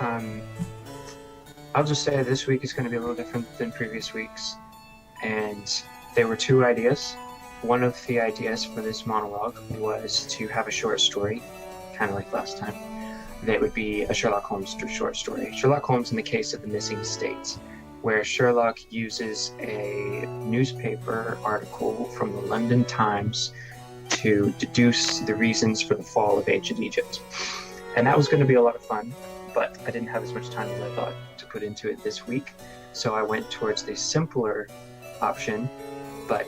Um, I'll just say this week is going to be a little different than previous weeks. And there were two ideas. One of the ideas for this monologue was to have a short story, kind of like last time. That would be a Sherlock Holmes short story. Sherlock Holmes in the Case of the Missing States, where Sherlock uses a newspaper article from the London Times to deduce the reasons for the fall of ancient Egypt. And that was going to be a lot of fun, but I didn't have as much time as I thought to put into it this week. So I went towards the simpler option, but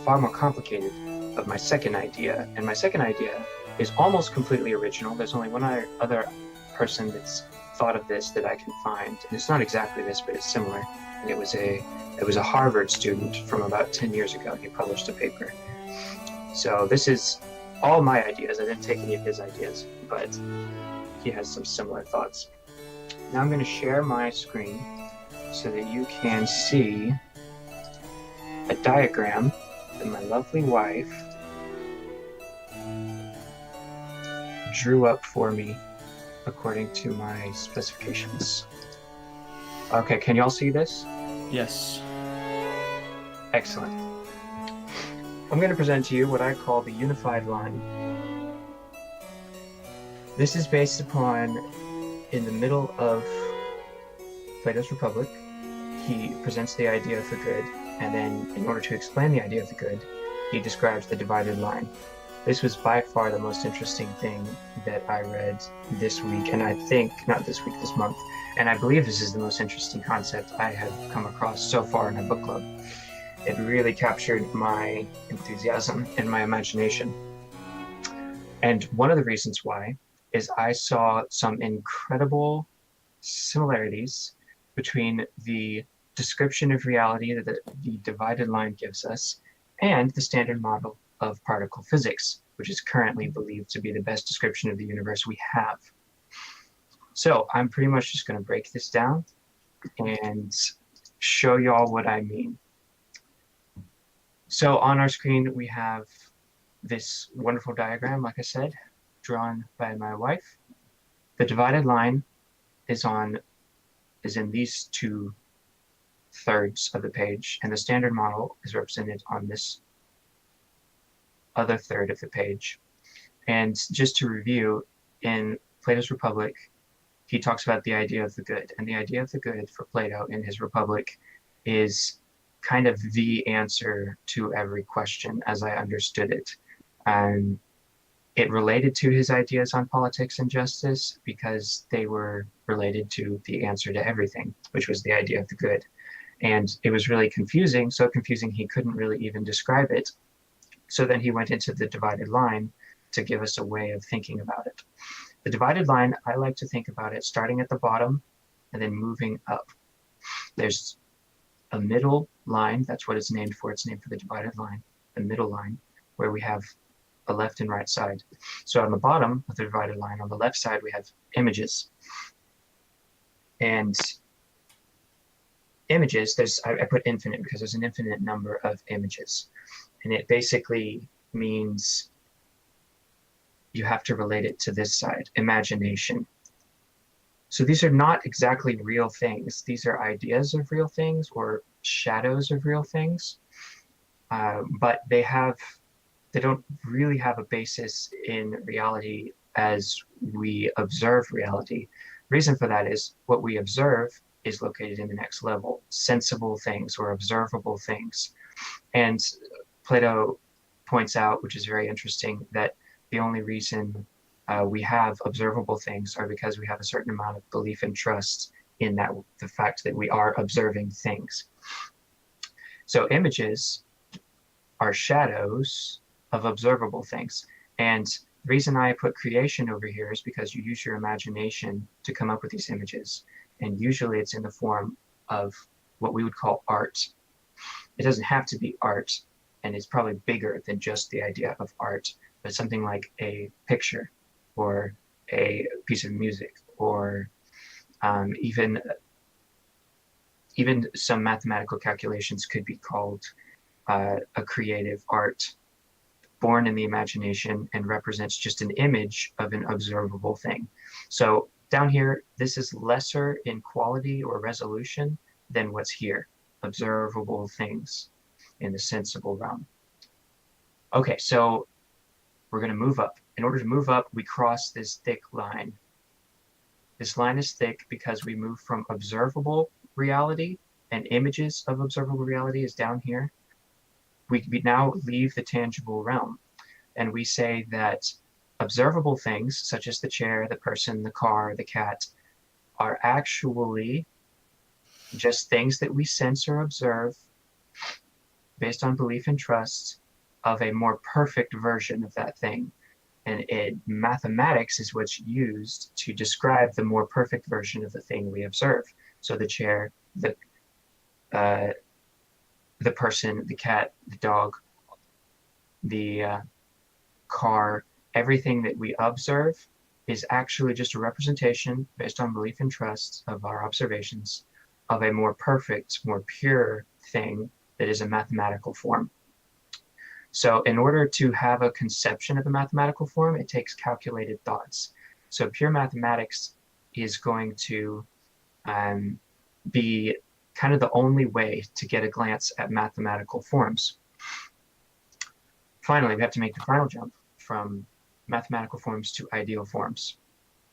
far more complicated, of my second idea. And my second idea is almost completely original. There's only one other person that's thought of this that I can find, and it's not exactly this, but it's similar. And it was a Harvard student from about 10 years ago. He published a paper. So this is all my ideas. I didn't take any of his ideas, but he has some similar thoughts. Now I'm going to share my screen so that you can see a diagram that my lovely wife drew up for me according to my specifications. Okay, can you all see this? Yes. Excellent. I'm going to present to you what I call the unified line. This is based upon, in the middle of Plato's Republic, he presents the idea of the good, and then in order to explain the idea of the good, he describes the divided line. This was by far the most interesting thing that I read this week, and I think, not this week, this month, and I believe this is the most interesting concept I have come across so far in a book club. It really captured my enthusiasm and my imagination. And one of the reasons why is I saw some incredible similarities between the description of reality that the divided line gives us and the standard model of particle physics, which is currently believed to be the best description of the universe we have. So I'm pretty much just going to break this down and show you all what I mean. So on our screen, we have this wonderful diagram, like I said, drawn by my wife. The divided line is in these two thirds of the page, and the standard model is represented on this other third of the page. And just to review, in Plato's Republic, he talks about the idea of the good, and the idea of the good for Plato in his Republic is kind of the answer to every question as I understood it. It related to his ideas on politics and justice because they were related to the answer to everything, which was the idea of the good. And it was really confusing, so confusing he couldn't really even describe it. So then he went into the divided line to give us a way of thinking about it. The divided line, I like to think about it starting at the bottom and then moving up. There's a middle line, that's what it's named for. It's named for the divided line, the middle line, where we have a left and right side. So on the bottom of the divided line, on the left side, we have images. And images, I put infinite because there's an infinite number of images. And it basically means you have to relate it to this side, imagination. So these are not exactly real things. These are ideas of real things or shadows of real things, but they don't really have a basis in reality as we observe reality. Reason for that is what we observe is located in the next level, sensible things or observable things. And Plato points out, which is very interesting, that the only reason we have observable things are because we have a certain amount of belief and trust in the fact that we are observing things. So images are shadows of observable things. And the reason I put creation over here is because you use your imagination to come up with these images. And usually it's in the form of what we would call art. It doesn't have to be art, and it's probably bigger than just the idea of art, but something like a picture or a piece of music, or even some mathematical calculations could be called a creative art, born in the imagination and represents just an image of an observable thing. So Down here, this is lesser in quality or resolution than what's here, observable things in the sensible realm. Okay, so we're going to move up. In order to move up, we cross this thick line. This line is thick because we move from observable reality, and images of observable reality is down here. We now leave the tangible realm, and we say that observable things, such as the chair, the person, the car, the cat, are actually just things that we sense or observe based on belief and trust of a more perfect version of that thing. And mathematics is what's used to describe the more perfect version of the thing we observe. So the chair, the person, the cat, the dog, the car, everything that we observe is actually just a representation based on belief and trust of our observations of a more perfect, more pure thing that is a mathematical form. So in order to have a conception of a mathematical form, it takes calculated thoughts. So pure mathematics is going to be kind of the only way to get a glance at mathematical forms. Finally, we have to make the final jump from mathematical forms to ideal forms.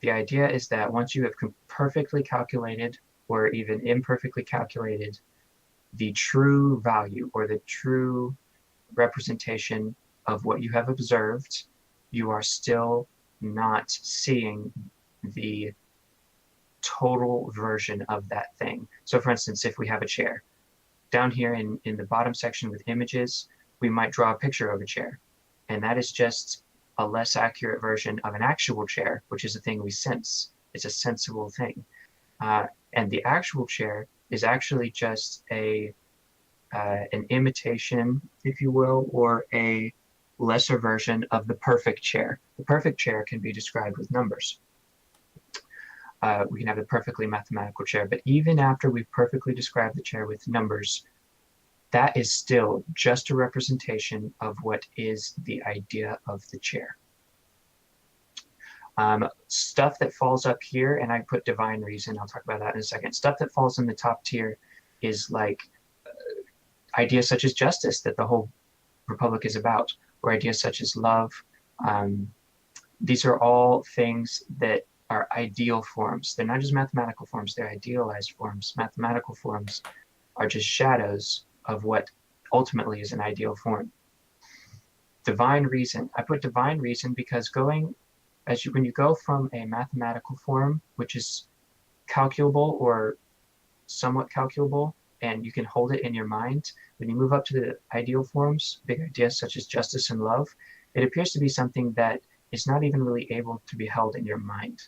The idea is that once you have perfectly calculated or even imperfectly calculated the true value or the true representation of what you have observed, you are still not seeing the total version of that thing. So for instance, if we have a chair, down here in the bottom section with images, we might draw a picture of a chair. And that is just a less accurate version of an actual chair, which is a thing we sense. It's a sensible thing. And the actual chair is actually just an imitation, if you will, or a lesser version of the perfect chair. The perfect chair can be described with numbers. We can have a perfectly mathematical chair, but even after we've perfectly described the chair with numbers, that is still just a representation of what is the idea of the chair. Stuff that falls up here, and I put divine reason, I'll talk about that in a second. Stuff that falls in the top tier is like ideas such as justice that the whole republic is about, or ideas such as love. These are all things that are ideal forms. They're not just mathematical forms, they're idealized forms. Mathematical forms are just shadows of what ultimately is an ideal form. Divine reason. I put divine reason because when you go from a mathematical form, which is calculable or somewhat calculable, and you can hold it in your mind, when you move up to the ideal forms, big ideas such as justice and love, it appears to be something that is not even really able to be held in your mind.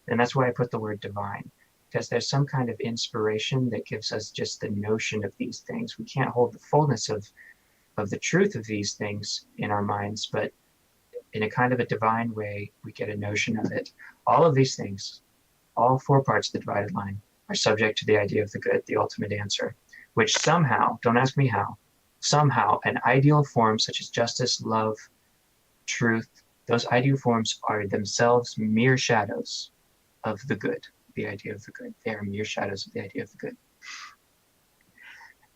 And that's why I put the word divine, because there's some kind of inspiration that gives us just the notion of these things. We can't hold the fullness of the truth of these things in our minds, but in a kind of a divine way, we get a notion of it. All of these things, all four parts of the divided line, are subject to the idea of the good, the ultimate answer, which somehow, don't ask me how, somehow an ideal form such as justice, love, truth, those ideal forms are themselves mere shadows of the good, the idea of the good. They are mere shadows of the idea of the good.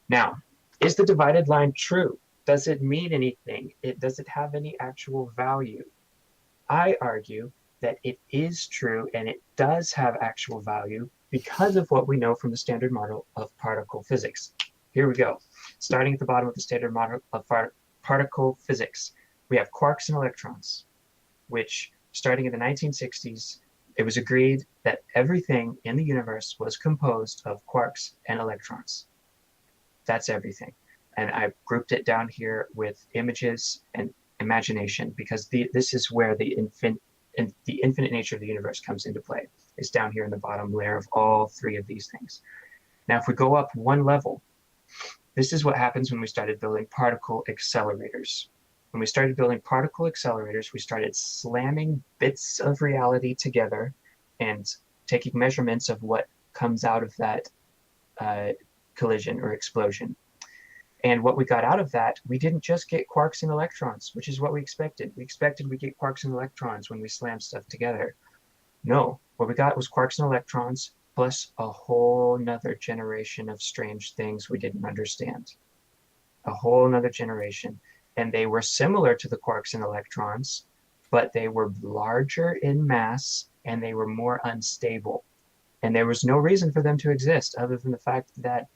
Now, is the divided line true? Does it mean anything? Does it have any actual value? I argue that it is true and it does have actual value because of what we know from the standard model of particle physics. Here we go. Starting at the bottom of the standard model of particle physics, we have quarks and electrons, which starting in the 1960s, it was agreed that everything in the universe was composed of quarks and electrons. That's everything. And I grouped it down here with images and imagination because this is where the infinite nature of the universe comes into play. It's down here in the bottom layer of all three of these things. Now, if we go up one level, this is what happens when we started building particle accelerators. When we started building particle accelerators, we started slamming bits of reality together and taking measurements of what comes out of that collision or explosion. And what we got out of that, we didn't just get quarks and electrons, which is what we expected. We expected we'd get quarks and electrons when we slam stuff together. No, What we got was quarks and electrons, plus a whole nother generation of strange things we didn't understand. A whole nother generation. And they were similar to the quarks and electrons, but they were larger in mass and they were more unstable. And there was no reason for them to exist other than the fact that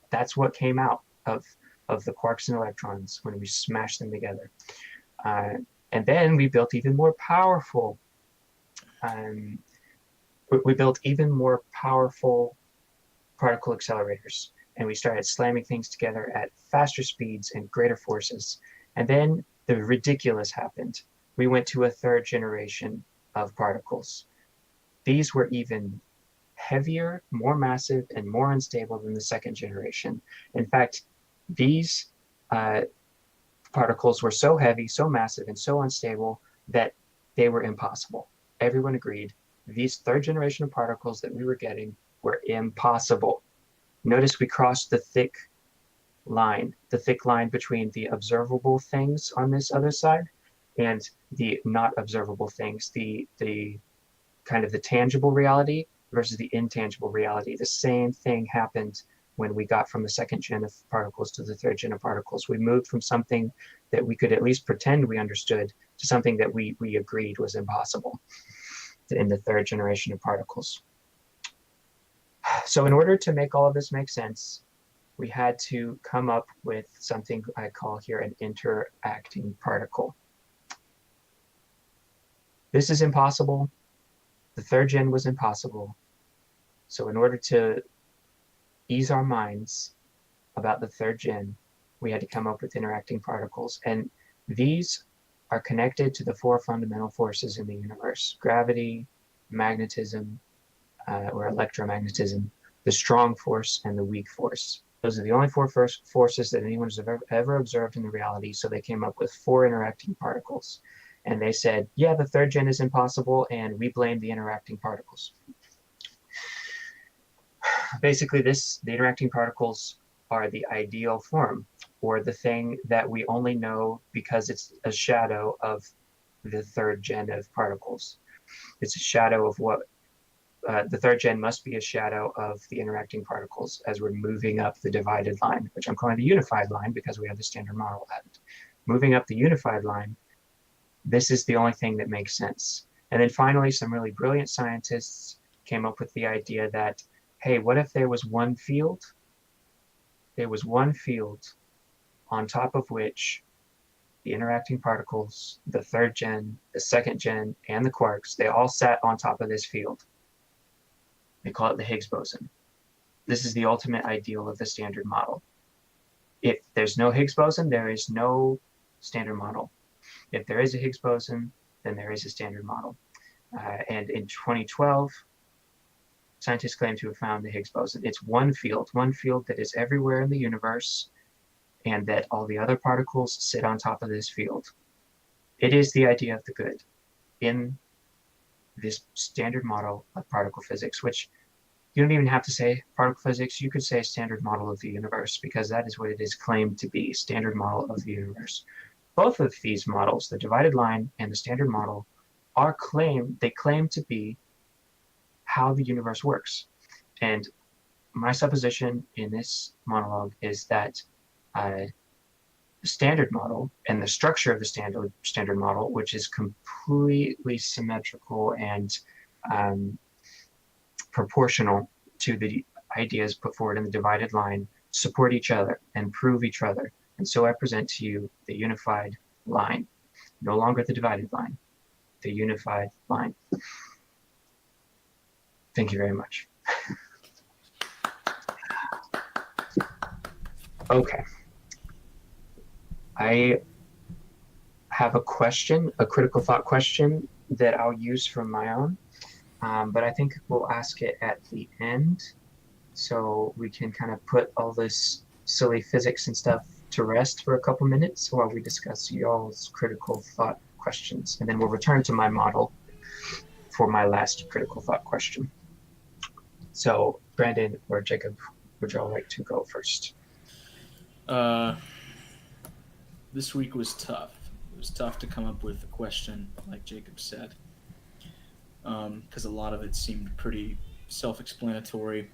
that's what came out of the quarks and electrons when we smashed them together. And then we built even more powerful we built even more powerful particle accelerators, and we started slamming things together at faster speeds and greater forces. And then the ridiculous happened. We went to a third generation of particles. These were even heavier, more massive, and more unstable than the second generation. In fact, these particles were so heavy, so massive, and so unstable that they were impossible. Everyone agreed these third generation of particles that we were getting were impossible. Notice we crossed the thick line between the observable things on this other side and the not observable things, the kind of the tangible reality versus the intangible reality. The same thing happened when we got from the second gen of particles to the third gen of particles. We moved from something that we could at least pretend we understood to something that we agreed was impossible in the third generation of particles. So in order to make all of this make sense, we had to come up with something I call here an interacting particle. This is impossible. The third gen was impossible. So in order to ease our minds about the third gen, we had to come up with interacting particles. And these are connected to the four fundamental forces in the universe: gravity, magnetism, or electromagnetism, the strong force, and the weak force. Those are the only four forces that anyone has ever observed in the reality. So they came up with four interacting particles. And they said, yeah, the third gen is impossible, and we blame the interacting particles. Basically, the interacting particles are the ideal form, or the thing that we only know because it's a shadow of the third gen of particles. It's a shadow of what the third gen must be a shadow of the interacting particles as we're moving up the divided line, which I'm calling the unified line because we have the standard model at it. Moving up the unified line, this is the only thing that makes sense. And then finally, some really brilliant scientists came up with the idea that, hey, what if there was one field? There was one field on top of which the interacting particles, the third gen, the second gen, and the quarks, they all sat on top of this field. They call it the Higgs boson. This is the ultimate ideal of the standard model. If there's no Higgs boson, there is no standard model. If there is a Higgs boson, then there is a standard model. And in 2012, scientists claim to have found the Higgs boson. It's one field that is everywhere in the universe, and that all the other particles sit on top of this field. It is the idea of the good in this standard model of particle physics, which you don't even have to say particle physics. You could say standard model of the universe, because that is what it is claimed to be, standard model of the universe. Both of these models, the divided line and the standard model, they claim to be how the universe works. And my supposition in this monologue is that the standard model and the structure of the standard model, which is completely symmetrical and proportional to the ideas put forward in the divided line, support each other and prove each other. And so I present to you the unified line, no longer the divided line, the unified line. Thank you very much. Okay. I have a question, a critical thought question that I'll use from my own, but I think we'll ask it at the end so we can kind of put all this silly physics and stuff to rest for a couple minutes while we discuss y'all's critical thought questions. And then we'll return to my model for my last critical thought question. So Brandon or Jacob, would y'all like to go first? This week was tough. It was tough to come up with a question, like Jacob said. because a lot of it seemed pretty self-explanatory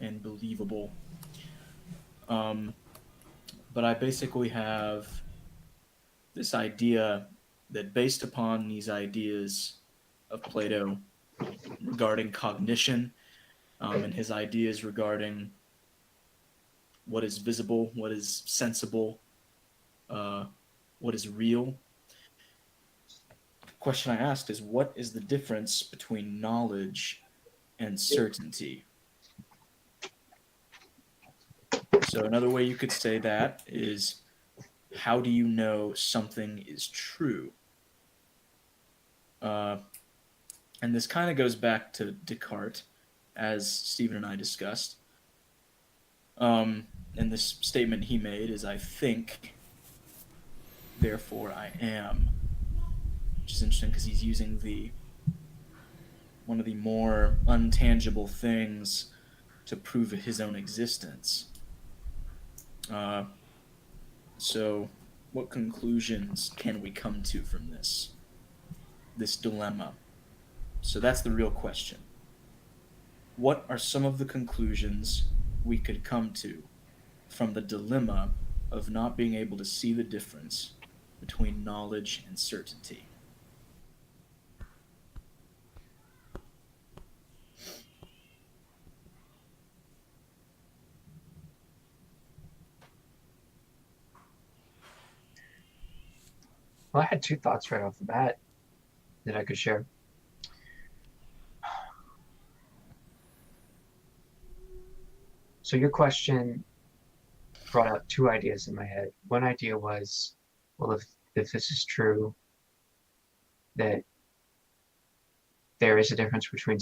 and believable. Um, but I basically have this idea that based upon these ideas of Plato regarding cognition, and his ideas regarding what is visible, what is sensible, uh, what is real. The question I asked is, what is the difference between knowledge and certainty? So, another way you could say that is, how do you know something is true? Uh, and this kind of goes back to Descartes, as Stephen and I discussed. And this statement he made is, I think, therefore I am, which is interesting because he's using the one of the more untangible things to prove his own existence. Uh, so, what conclusions can we come to from this dilemma? So that's the real question. What are some of the conclusions we could come to from the dilemma of not being able to see the difference between knowledge and certainty? Well, I had two thoughts right off the bat that I could share. So your question brought up two ideas in my head. One idea was, well, if this is true, that there is a difference between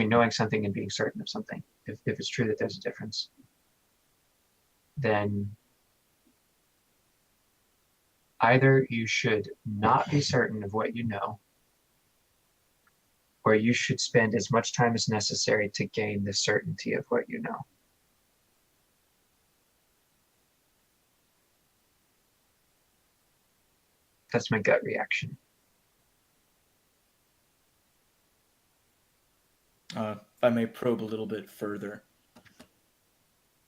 knowing something and being certain of something. If it's true that there's a difference, then either you should not be certain of what you know, or you should spend as much time as necessary to gain the certainty of what you know. That's my gut reaction. If I may probe a little bit further,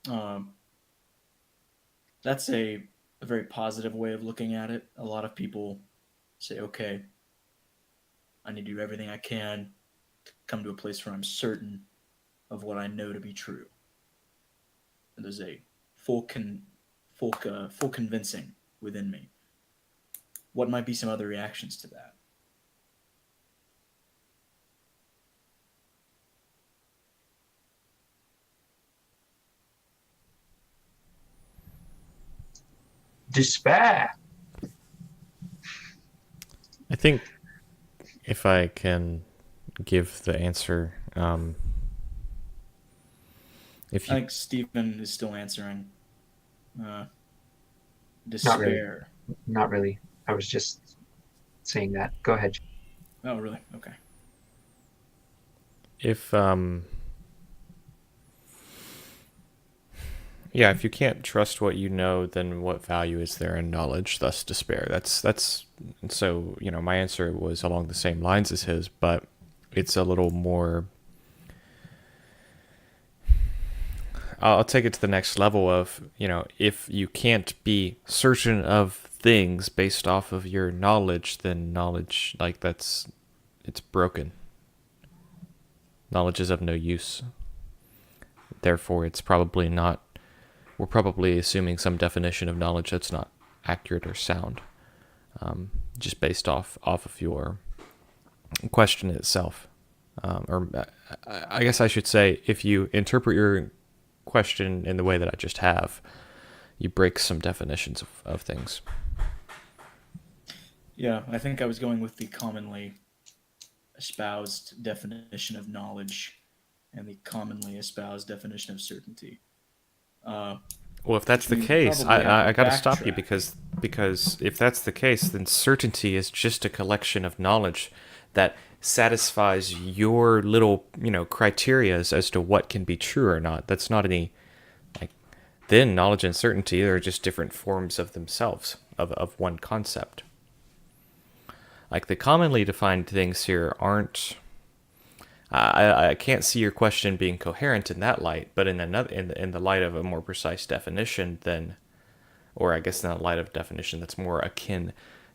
um, that's a very positive way of looking at it. A lot of people say, okay, I need to do everything I can to come to a place where I'm certain of what I know to be true. And there's a full convincing within me. What might be some other reactions to that? Despair. I think if I can give the answer, if I you, think Stephen is still answering. Uh, Not really. Despair. Not really. I was just saying that. Go ahead. Oh, really? Okay. if yeah, if you can't trust what you know, then what value is there in knowledge? Thus, despair. That's so. My answer was along the same lines as his, but it's a little more. I'll take it to the next level of if you can't be certain of things based off of your knowledge, then knowledge it's broken. Knowledge is of no use. Therefore, it's probably not. We're probably assuming some definition of knowledge that's not accurate or sound, just based off of your question itself. Or I guess I should say, if you interpret your question in the way that I just have, you break some definitions of things. Yeah, I think I was going with the commonly espoused definition of knowledge and the commonly espoused definition of certainty. Uh, Well, if that's which the means we case, probably have to I got to stop you backtrack. because if that's the case, then certainty is just a collection of knowledge that satisfies your little criteria as to what can be true or not. That's not any like then knowledge and certainty are just different forms of themselves of one concept. like the commonly defined things here aren't. I can't see your question being coherent in that light, but in another in the light of a more precise definition, then, or I guess in the light of definition that's more akin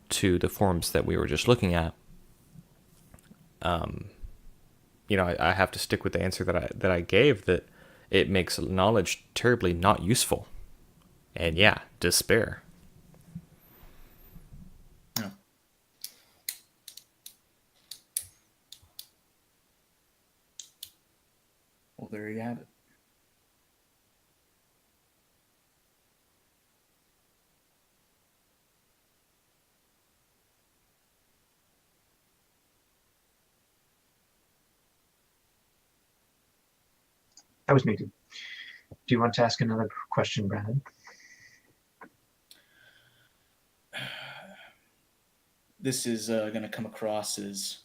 to the forms that we were just looking at. I have to stick with the answer that I gave, that it makes knowledge terribly not useful, and yeah, despair. Yeah. Well, there you have it. I was muted. Do you want to ask another question, Brandon? This is going to come across as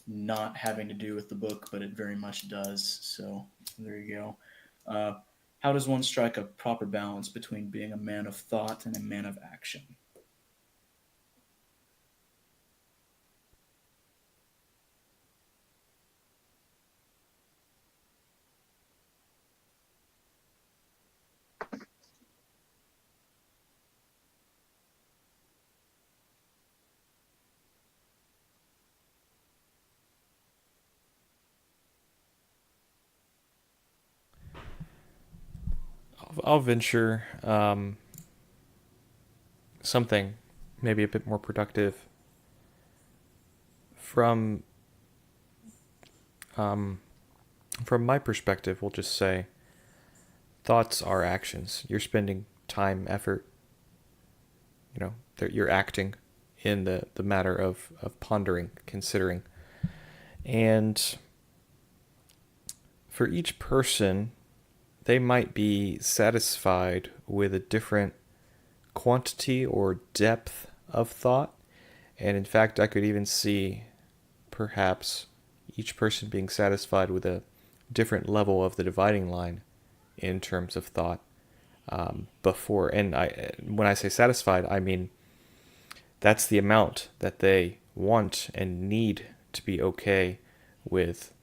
not having to do with the book, but it very much does. So there you go. How does one strike a proper balance between being a man of thought and a man of action? I'll venture something maybe a bit more productive from my perspective. We'll just say thoughts are actions. You're spending time, effort. You're acting in the matter of pondering, considering, and for each person, they might be satisfied with a different quantity or depth of thought. And in fact, I could even see perhaps each person being satisfied with a different level of the dividing line in terms of thought before. And when I say satisfied, I mean that's the amount that they want and need to be okay with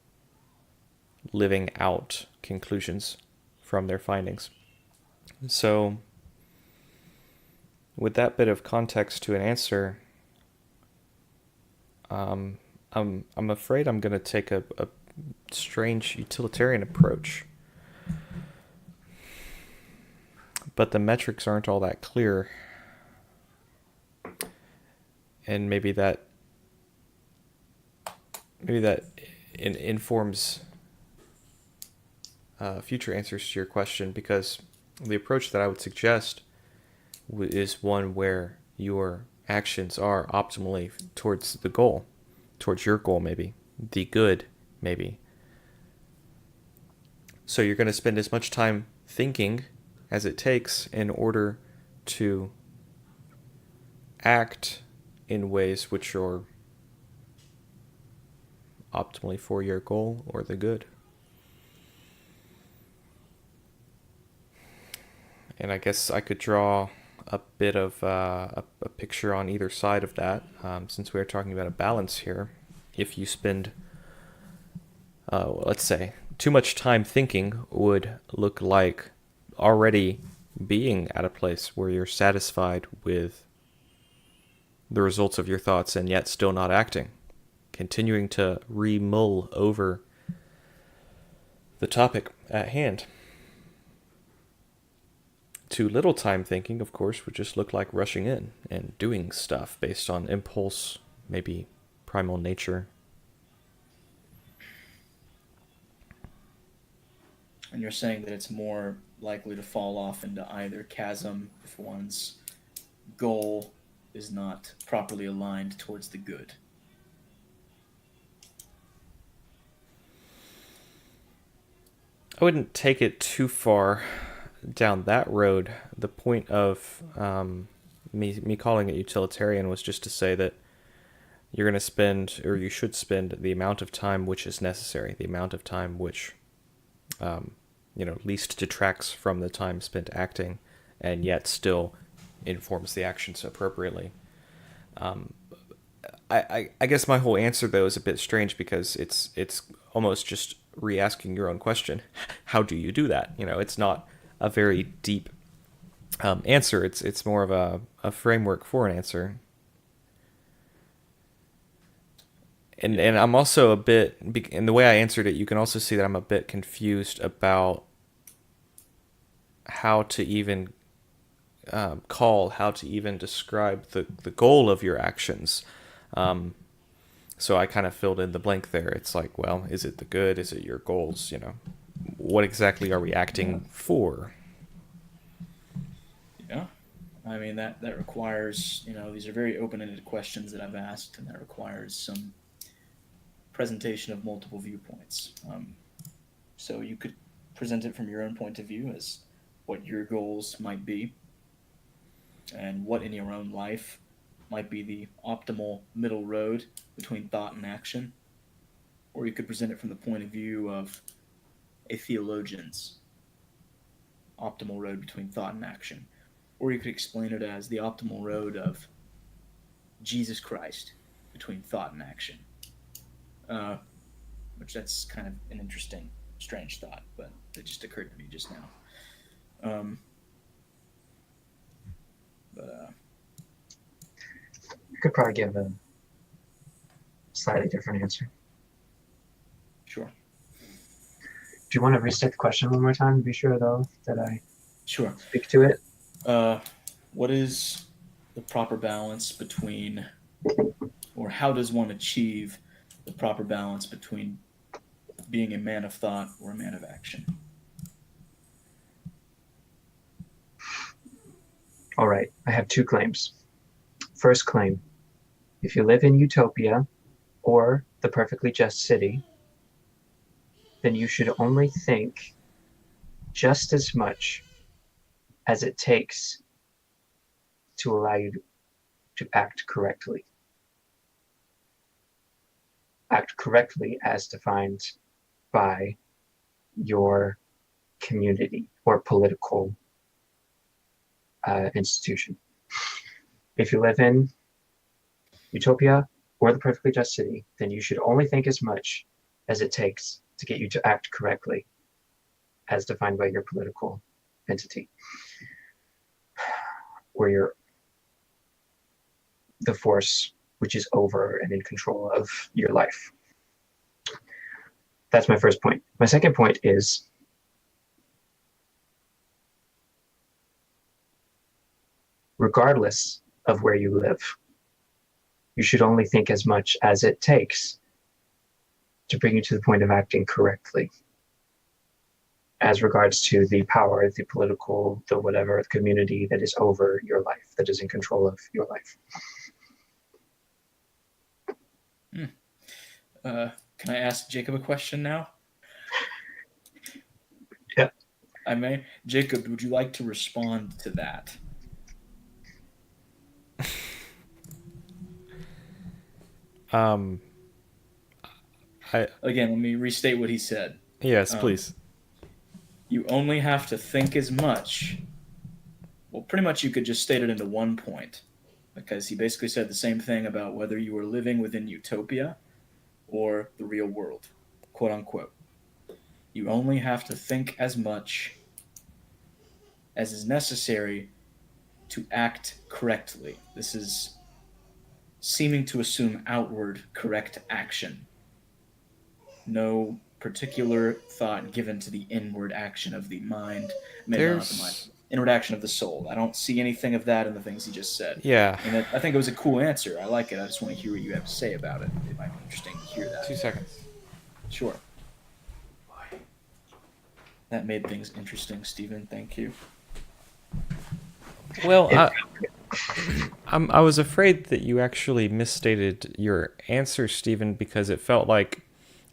living out conclusions from their findings. So, with that bit of context to an answer, I'm afraid I'm going to take a strange utilitarian approach. But the metrics aren't all that clear. And maybe that informs future answers to your question, because the approach that I would suggest is one where your actions are optimally towards the goal, towards your goal, maybe the good, maybe. So you're going to spend as much time thinking as it takes in order to act in ways which are optimally for your goal or the good. And I guess I could draw a bit of a picture on either side of that, since we're talking about a balance here. If you spend, let's say, too much time thinking would look like already being at a place where you're satisfied with the results of your thoughts and yet still not acting, continuing to re-mull over the topic at hand. Too little time thinking, of course, would just look like rushing in and doing stuff based on impulse, maybe primal nature. And you're saying that it's more likely to fall off into either chasm if one's goal is not properly aligned towards the good. I wouldn't take it too far down that road. The point of me calling it utilitarian was just to say that you're going to spend, or you should spend, the amount of time which is necessary, the amount of time which least detracts from the time spent acting and yet still informs the actions appropriately. I guess my whole answer though is a bit strange because it's almost just re-asking your own question. How do you do that? It's not a very deep answer. It's more of a framework for an answer. And I'm also a bit, in the way I answered it, you can also see that I'm a bit confused about how to even how to even describe the goal of your actions. So I kind of filled in the blank there. It's like, well, is it the good? Is it your goals? What exactly are we acting for? Yeah. I mean, that requires, these are very open-ended questions that I've asked, and that requires some presentation of multiple viewpoints. So you could present it from your own point of view as what your goals might be, and what in your own life might be the optimal middle road between thought and action. Or you could present it from the point of view of a theologian's optimal road between thought and action. Or you could explain it as the optimal road of Jesus Christ between thought and action. Which that's kind of an interesting, strange thought, but it just occurred to me just now. I could probably give a slightly different answer. Sure. Do you want to restate the question one more time? Be sure, though, that I Sure. speak to it. What is the proper balance between, or how does one achieve the proper balance between being a man of thought or a man of action? All right, I have two claims. First claim, if you live in Utopia or the perfectly just city, then you should only think just as much as it takes to allow you to act correctly. Act correctly as defined by your community or political institution. If you live in Utopia or the perfectly just city, then you should only think as much as it takes to get you to act correctly as defined by your political entity, where you're the force which is over and in control of your life. That's my first point. My second point is regardless of where you live, you should only think as much as it takes to bring you to the point of acting correctly as regards to the power, the political, the whatever, the community that is over your life, that is in control of your life. Can I ask Jacob a question now? Yeah. I may. Jacob, would you like to respond to that? Again, let me restate what he said. Yes, please. You only have to think as much. Well, pretty much you could just state it into one point, because he basically said the same thing about whether you were living within Utopia or the real world, quote unquote. You only have to think as much as is necessary to act correctly. This is seeming to assume outward correct action. No particular thought given to the inward action of the mind, maybe not the mind, inward action of the soul. I don't see anything of that in the things he just said. Yeah. And I think it was a cool answer. I like it. I just want to hear what you have to say about it. It might be interesting to hear that. 2 seconds. Sure. That made things interesting, Stephen. Thank you. Well, I was afraid that you actually misstated your answer, Stephen, because it felt like,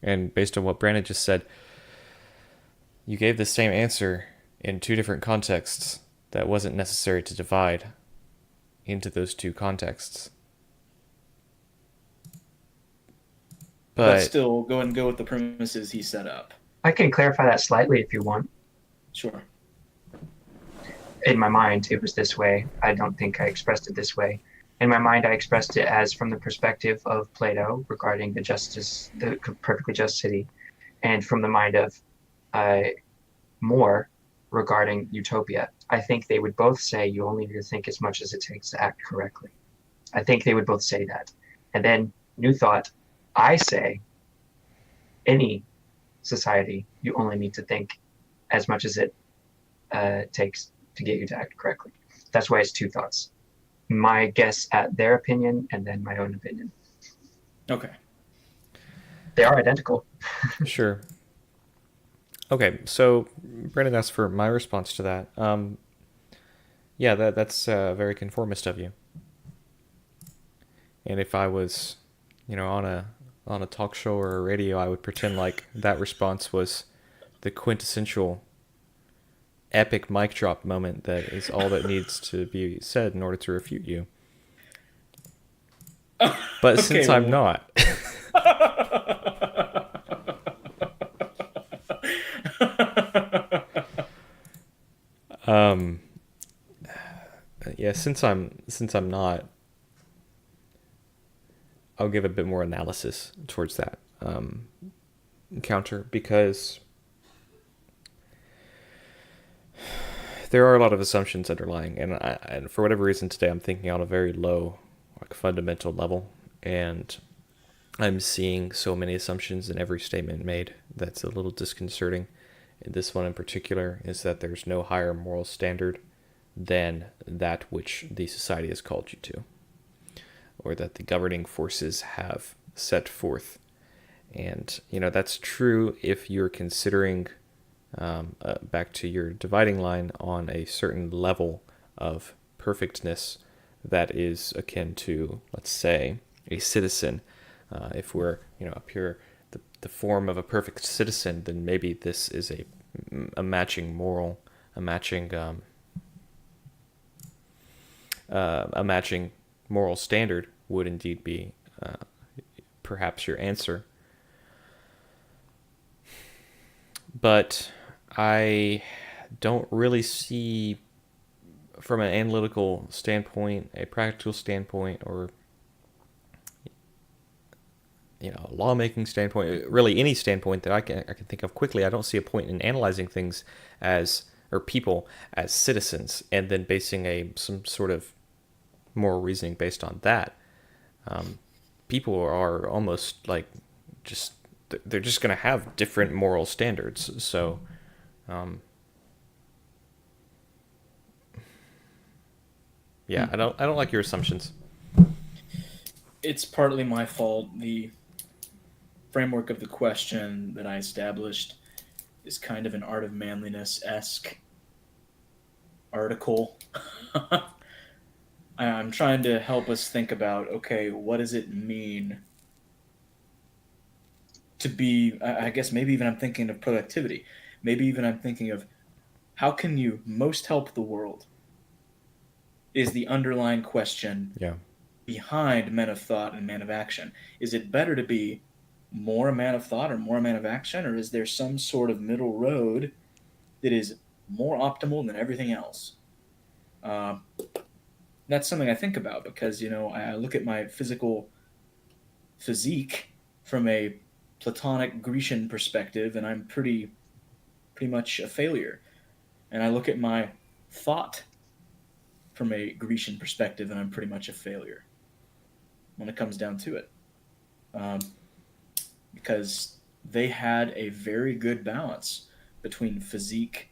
and based on what Brandon just said, you gave the same answer in two different contexts that wasn't necessary to divide into those two contexts. But still, go ahead and go with the premises he set up. I can clarify that slightly if you want. Sure. In my mind, it was this way. I don't think I expressed it this way. In my mind, I expressed it as from the perspective of Plato regarding the perfectly just city, and from the mind of uh, More regarding Utopia. I think they would both say you only need to think as much as it takes to act correctly. I think they would both say that. And then New Thought, I say any society, you only need to think as much as it takes to get you to act correctly. That's why it's two thoughts. My guess at their opinion and then my own opinion. Okay. They are identical. Sure. Okay, so Brendan asked for my response to that. Yeah, that's very conformist of you. And if I was, on a talk show or a radio, I would pretend like that response was the quintessential epic mic drop moment that is all that needs to be said in order to refute you. But since I'm not, yeah, since I'm not, I'll give a bit more analysis towards that counter, because there are a lot of assumptions underlying, and for whatever reason today I'm thinking on a very low, like, fundamental level, and I'm seeing so many assumptions in every statement made that's a little disconcerting. And this one in particular is that there's no higher moral standard than that which the society has called you to, or that the governing forces have set forth. And, that's true if you're considering, back to your dividing line, on a certain level of perfectness that is akin to, let's say, a citizen. If we're, up here, the form of a perfect citizen, then maybe this is a matching moral, a matching moral standard would indeed be perhaps your answer. But I don't really see, from an analytical standpoint, a practical standpoint, or a lawmaking standpoint, really any standpoint that I can think of quickly, I don't see a point in analyzing things or people as citizens and then basing some sort of moral reasoning based on that. People are almost like they're just going to have different moral standards. So, yeah, I don't like your assumptions. It's partly my fault. The framework of the question that I established is kind of an Art of Manliness-esque article. I'm trying to help us think about, okay, what does it mean to be, I guess maybe even I'm thinking of productivity. Maybe even I'm thinking of how can you most help the world is the underlying question Yeah. behind men of thought and men of action. Is it better to be more a man of thought or more a man of action, or is there some sort of middle road that is more optimal than everything else? That's something I think about because, I look at my physique from a Platonic Grecian perspective, and I'm pretty much a failure. And I look at my thought from a Grecian perspective, and I'm pretty much a failure when it comes down to it. Because they had a very good balance between physique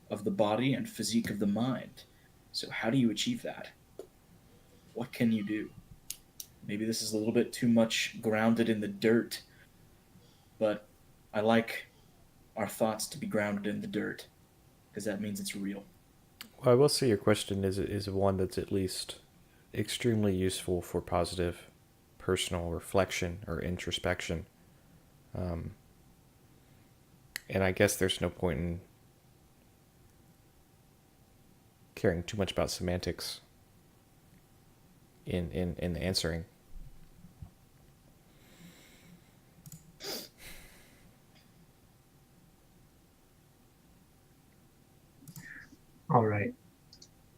of the body and physique of the mind. So how do you achieve that? What can you do? Maybe this is a little bit too much grounded in the dirt, but I like our thoughts to be grounded in the dirt because that means it's real. Well, I will say your question is one that's at least extremely useful for positive personal reflection or introspection. And I guess there's no point in caring too much about semantics in answering. All right.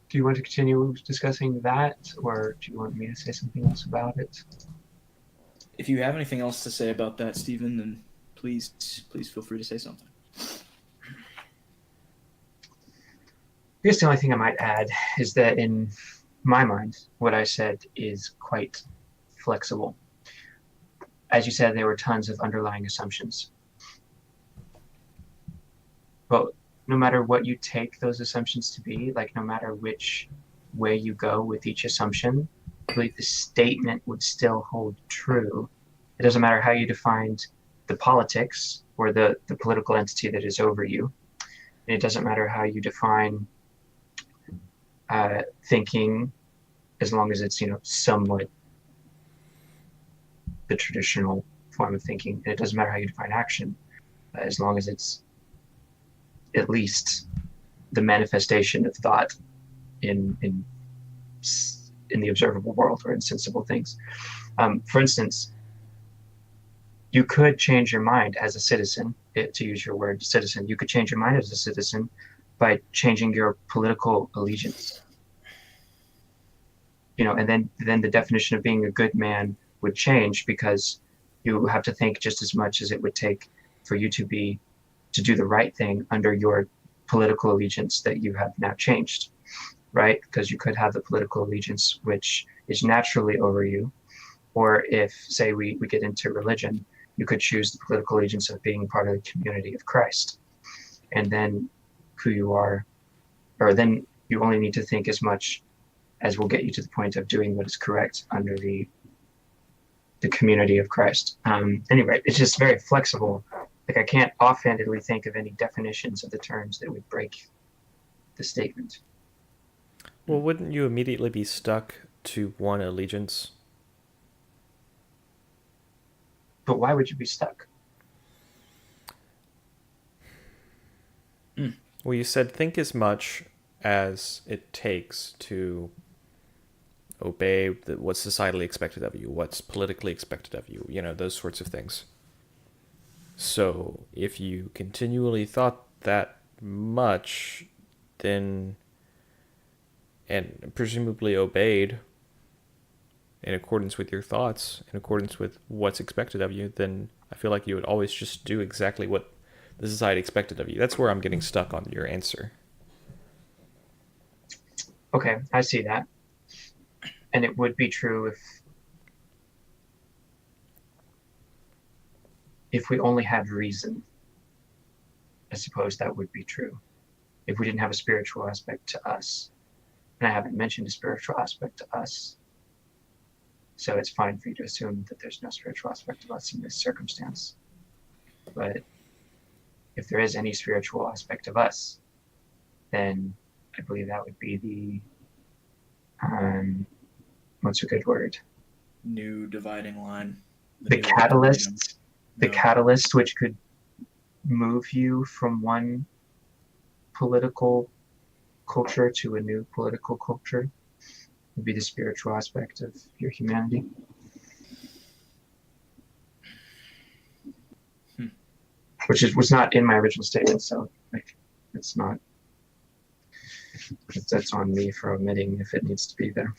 Do you want to continue discussing that, or do you want me to say something else about it? If you have anything else to say about that, Stephen, then please feel free to say something. I guess the only thing I might add is that in my mind, what I said is quite flexible. As you said, there were tons of underlying assumptions. But no matter what you take those assumptions to be, like no matter which way you go with each assumption, I believe the statement would still hold true. It doesn't matter how you defined the politics or the political entity that is over you. And it doesn't matter how you define thinking, as long as it's, somewhat the traditional form of thinking. And it doesn't matter how you define action, as long as it's at least the manifestation of thought in the observable world or in sensible things. For instance, you could change your mind as a citizen, to use your word, citizen. You could change your mind as a citizen by changing your political allegiance. And then the definition of being a good man would change, because you have to think just as much as it would take for you to do the right thing under your political allegiance that you have now changed, right? Because you could have the political allegiance which is naturally over you, or if, say, we get into religion, you could choose the political allegiance of being part of the community of Christ. And then who you are, or then you only need to think as much as will get you to the point of doing what is correct under the community of Christ. Anyway, it's just very flexible. Like, I can't offhandedly think of any definitions of the terms that would break the statement. Well, wouldn't you immediately be stuck to one allegiance? But why would you be stuck? Well, you said think as much as it takes to obey what's societally expected of you, what's politically expected of you, those sorts of things. So if you continually thought that much, then, and presumably obeyed in accordance with your thoughts, in accordance with what's expected of you, then I feel like you would always just do exactly what the society expected of you. That's where I'm getting stuck on your answer. Okay, I see that. And it would be true if we only had reason. I suppose that would be true. If we didn't have a spiritual aspect to us. And I haven't mentioned a spiritual aspect to us. So it's fine for you to assume that there's no spiritual aspect of us in this circumstance. But if there is any spiritual aspect of us, then I believe that would be the what's a good word? New dividing line. The catalyst which could move you from one political culture to a new political culture would be the spiritual aspect of your humanity. Which was not in my original statement, so it's not. That's on me for omitting if it needs to be there.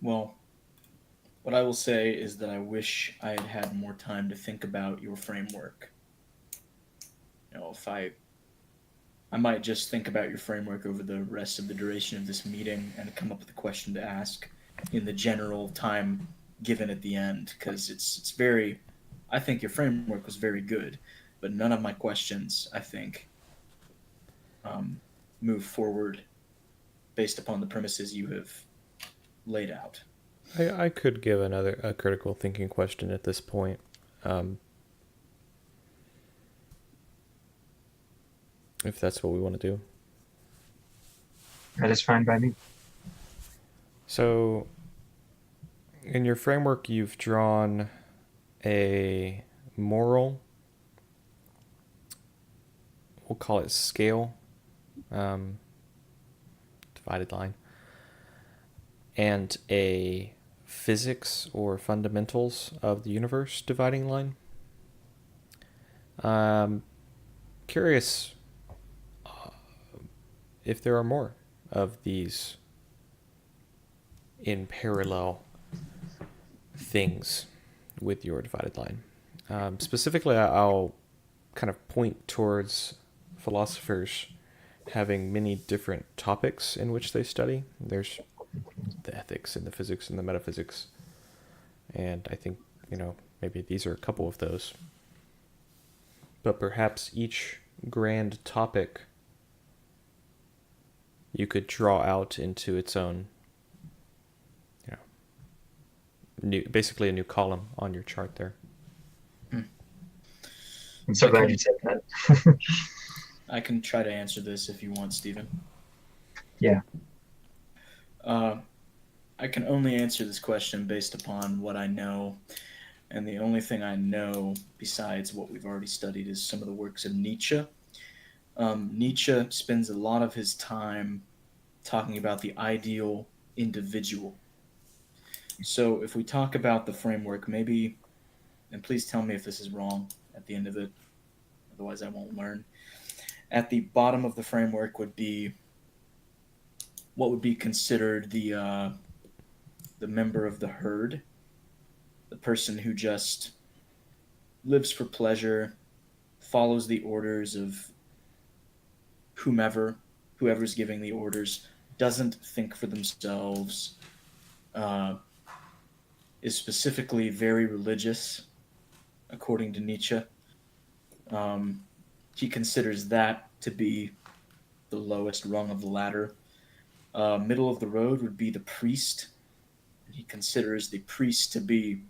Well, what I will say is that I wish I had had more time to think about your framework. If I might just think about your framework over the rest of the duration of this meeting and come up with a question to ask in the general time given at the end, because it's very, I think your framework was very good, but none of my questions, I think, move forward based upon the premises you have laid out. I could give a critical thinking question at this point. If that's what we want to do. That is fine by me. So, in your framework, you've drawn a moral, we'll call it scale, divided line, and a physics or fundamentals of the universe dividing line. Curious if there are more of these in parallel things with your divided line. Specifically, I'll kind of point towards philosophers having many different topics in which they study. There's the ethics and the physics and the metaphysics, and I think, maybe these are a couple of those. But perhaps each grand topic you could draw out into its own, basically a new column on your chart there. I'm so glad you said that. I can try to answer this if you want, Stephen. Yeah. I can only answer this question based upon what I know, and the only thing I know besides what we've already studied is some of the works of Nietzsche. Nietzsche spends a lot of his time talking about the ideal individual. So if we talk about the framework, maybe, and please tell me if this is wrong at the end of it, otherwise I won't learn. At the bottom of the framework would be what would be considered the member of the herd, the person who just lives for pleasure, follows the orders of whoever's giving the orders, doesn't think for themselves, is specifically very religious, according to Nietzsche. He considers that to be the lowest rung of the ladder. Middle of the road would be the priest. He considers the priest to be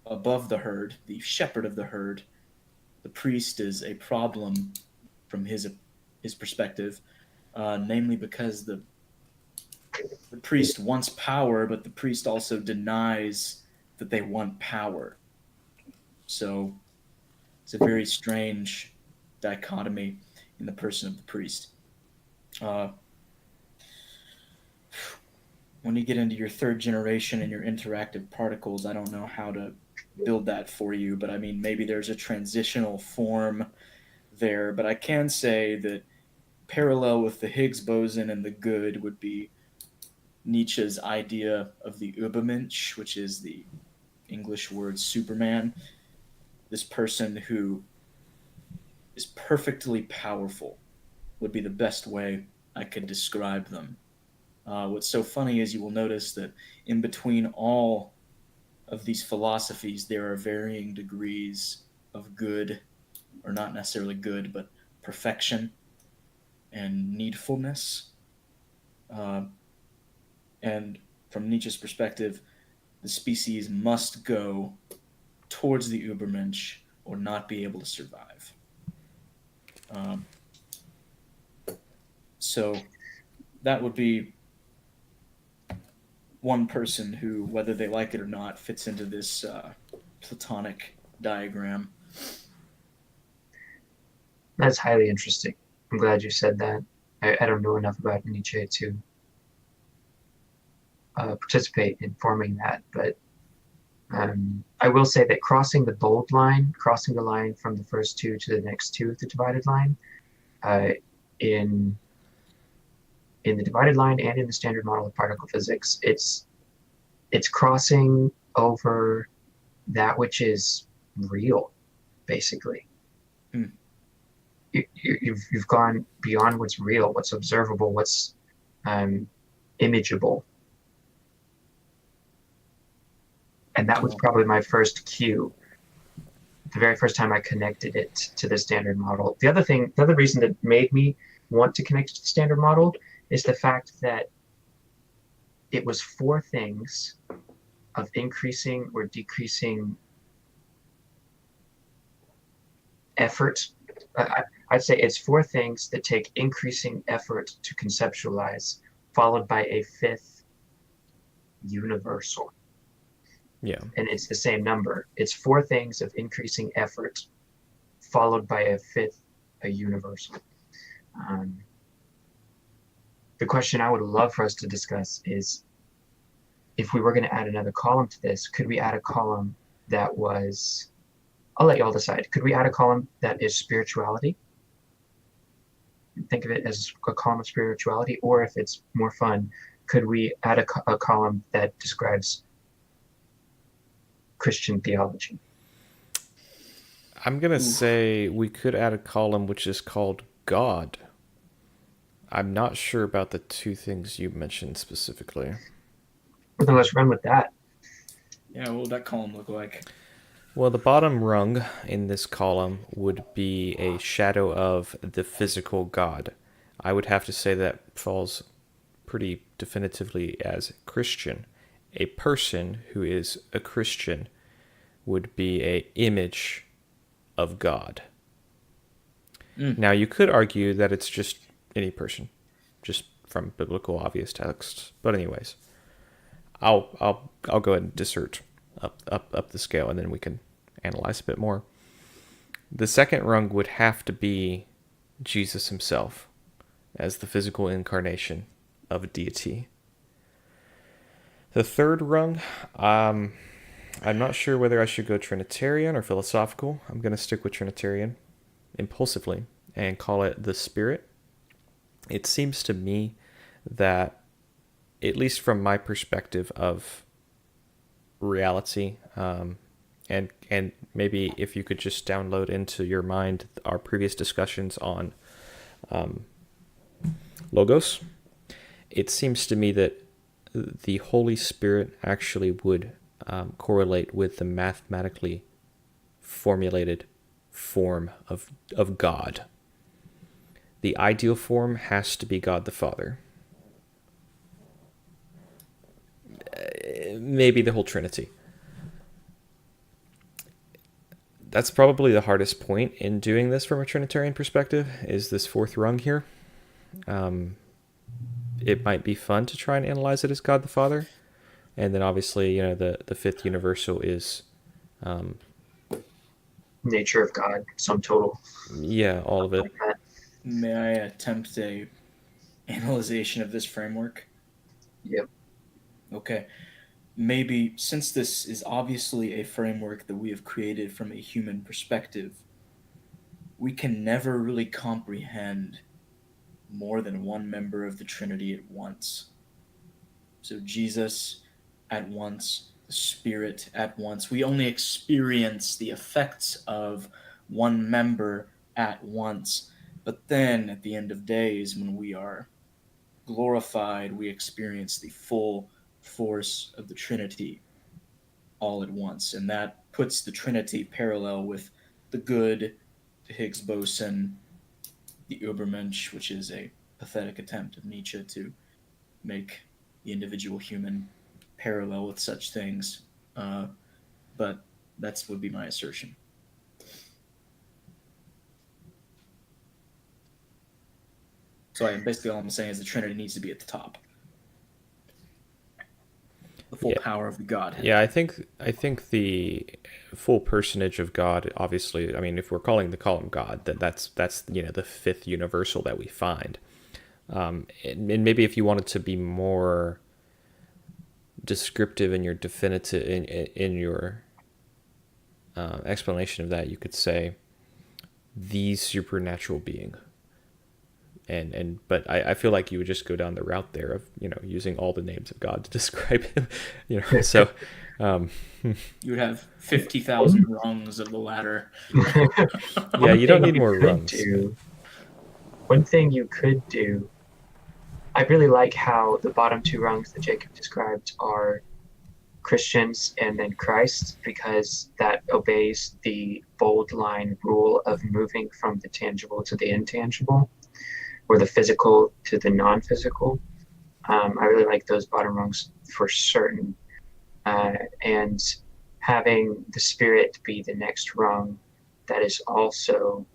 above the herd, the shepherd of the herd. The priest is a problem from his perspective, namely because the priest wants power, but the priest also denies that they want power. So it's a very strange dichotomy in the person of the priest. When you get into your third generation and your interactive particles, I don't know how to build that for you, but I mean, maybe there's a transitional form there, but I can say that parallel with the Higgs boson and the good would be Nietzsche's idea of the Ubermensch, which is the English word Superman. This person who is perfectly powerful would be the best way I could describe them. What's so funny is you will notice that in between all of these philosophies, there are varying degrees of good, or not necessarily good, but perfection and needfulness. And from Nietzsche's perspective, the species must go towards the Ubermensch or not be able to survive. So that would be one person who, whether they like it or not, fits into this Platonic diagram. That's highly interesting. I'm glad you said that. I don't know enough about Nietzsche to participate in forming that, but I will say that crossing the bold line, crossing the line from the first two to the next two of the divided line, in the divided line and in the standard model of particle physics, it's crossing over that which is real, basically. You've gone beyond what's real, what's observable, what's imageable. And that was probably my first cue, the very first time I connected it to the standard model. The other reason that made me want to connect it to the standard model is the fact that it was four things of increasing or decreasing effort. I'd say it's four things that take increasing effort to conceptualize, followed by a fifth universal. Yeah. And it's the same number. It's four things of increasing effort, followed by a fifth, a universal. The question I would love for us to discuss is, if we were going to add another column to this, could we add a column that was I'll let y'all decide. Could we add a column that is spirituality? Think of it as a column of spirituality, or if it's more fun, could we add a column that describes Christian theology? I'm going to say we could add a column which is called God. I'm not sure about the two things you mentioned specifically. Well, then let's run with that. Yeah, what would that column look like? Well, the bottom rung in this column would be a shadow of the physical God. I would have to say that falls pretty definitively as Christian. A person who is a Christian would be an image of God. Now, you could argue that it's just any person, just from biblical obvious texts. But anyways, I'll go ahead and dissert up the scale, and then we can analyze a bit more. The second rung would have to be Jesus himself as the physical incarnation of deity. The third rung, I'm not sure whether I should go Trinitarian or philosophical. I'm going to stick with Trinitarian impulsively and call it the Spirit. It seems to me that, at least from my perspective of reality, and maybe if you could just download into your mind our previous discussions on Logos, it seems to me that the Holy Spirit actually would correlate with the mathematically formulated form of God. The ideal form has to be God the Father. Maybe the whole Trinity. That's probably the hardest point in doing this from a Trinitarian perspective, is this fourth rung here. It might be fun to try and analyze it as God the Father. And then obviously, the fifth universal is... nature of God, sum total. Yeah, all of it. Like that. May I attempt a analyzation of this framework? Yep. Okay. Maybe, since this is obviously a framework that we have created from a human perspective, we can never really comprehend more than one member of the Trinity at once. So Jesus at once, the Spirit at once. We only experience the effects of one member at once. But then, at the end of days, when we are glorified, we experience the full force of the Trinity all at once. And that puts the Trinity parallel with the good, the Higgs boson, the Ubermensch, which is a pathetic attempt of Nietzsche to make the individual human parallel with such things. But that would be my assertion. So basically all I'm saying is the Trinity needs to be at the top. The full power of the Godhead. Yeah, I think the full personage of God, obviously, I mean, if we're calling the column God, that's the fifth universal that we find. And maybe if you wanted to be more descriptive in your definitive in your explanation of that, you could say the supernatural being. But I feel like you would just go down the route there of using all the names of God to describe him, so you would have 50,000 rungs of the ladder. Yeah, you don't need more rungs. One thing you could do, I really like how the bottom two rungs that Jacob described are Christians and then Christ, because that obeys the bold line rule of moving from the tangible to the intangible, or the physical to the non-physical. I really like those bottom rungs for certain. And having the Spirit be the next rung, that's also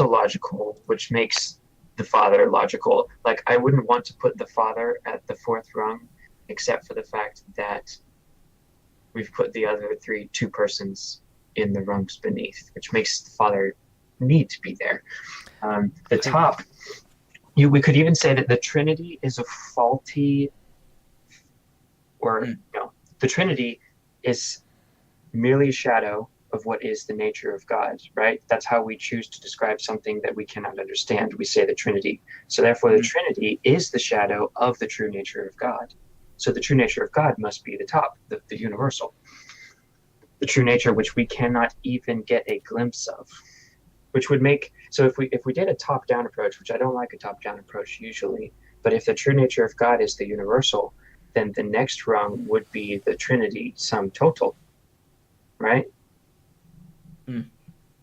logical, which makes the Father logical. Like, I wouldn't want to put the Father at the fourth rung, except for the fact that we've put the other two persons in the rungs beneath, which makes the Father need to be there. The top, we could even say that the Trinity is a faulty, or no, the Trinity is merely a shadow of what is the nature of God, right? That's how we choose to describe something that we cannot understand. We say the Trinity. So therefore, the Trinity is the shadow of the true nature of God. So the true nature of God must be the top, the universal, the true nature which we cannot even get a glimpse of. Which would make, so if we did a top-down approach, which I don't like a top-down approach usually, but if the true nature of God is the universal, then the next rung would be the Trinity sum total, right?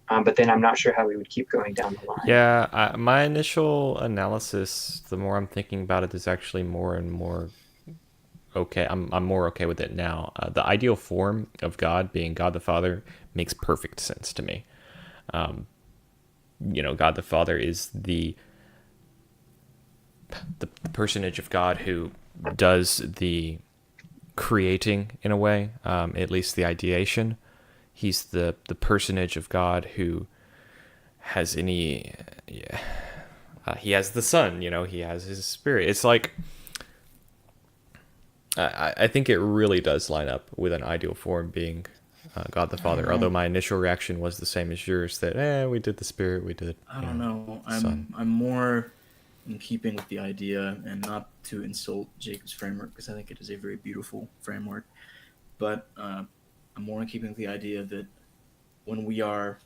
But then I'm not sure how we would keep going down the line. Yeah, my initial analysis, the more I'm thinking about it, is actually more and more okay. I'm more okay with it now. The ideal form of God being God the Father makes perfect sense to me. God the Father is the personage of God who does the creating in a way, at least the ideation. He's the personage of God who has any. Yeah, he has the Son. He has his Spirit. It's like I think it really does line up with an ideal form being God the Father. Although my initial reaction was the same as yours, that we did the Spirit, we did. I don't know. Son. I'm more in keeping with the idea, and not to insult Jacob's framework, because I think it is a very beautiful framework. But I'm more in keeping with the idea that when we are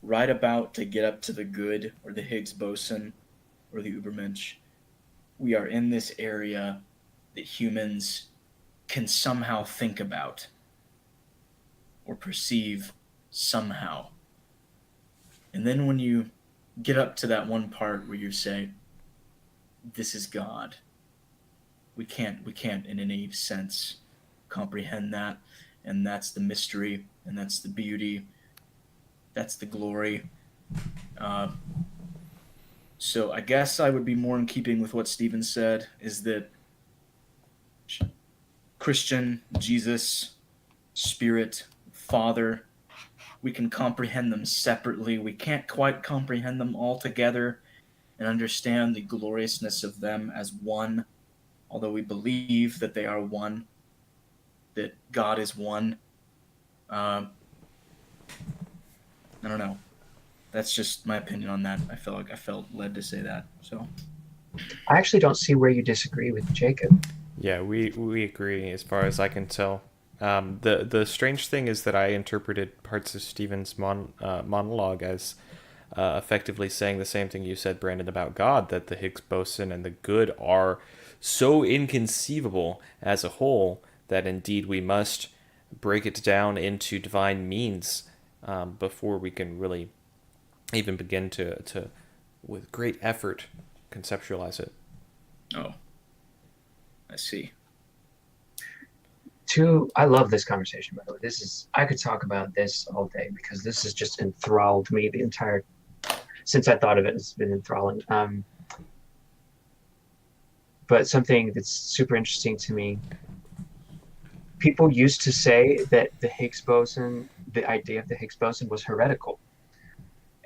right about to get up to the good, or the Higgs boson, or the Ubermensch, we are in this area that humans can somehow think about or perceive somehow. And then when you get up to that one part where you say, this is God, we can't in any sense comprehend that, and that's the mystery, and that's the beauty, that's the glory. So I guess I would be more in keeping with what Stephen said, is that Christian, Jesus, Spirit, Father, we can comprehend them separately. We can't quite comprehend them all together and understand the gloriousness of them as one, although we believe that they are one, that God is one. I don't know. That's just my opinion on that. I felt led to say that. So I actually don't see where you disagree with Jacob. Yeah, we agree as far as I can tell. The strange thing is that I interpreted parts of Stephen's monologue as effectively saying the same thing you said, Brandon, about God, that the Higgs boson and the good are so inconceivable as a whole that indeed we must break it down into divine means before we can really even begin to with great effort, conceptualize it. Oh, I see. I love this conversation, by the way. I could talk about this all day because this has just enthralled me since I thought of it, it's been enthralling. But something that's super interesting to me, people used to say that the Higgs boson, the idea of the Higgs boson was heretical,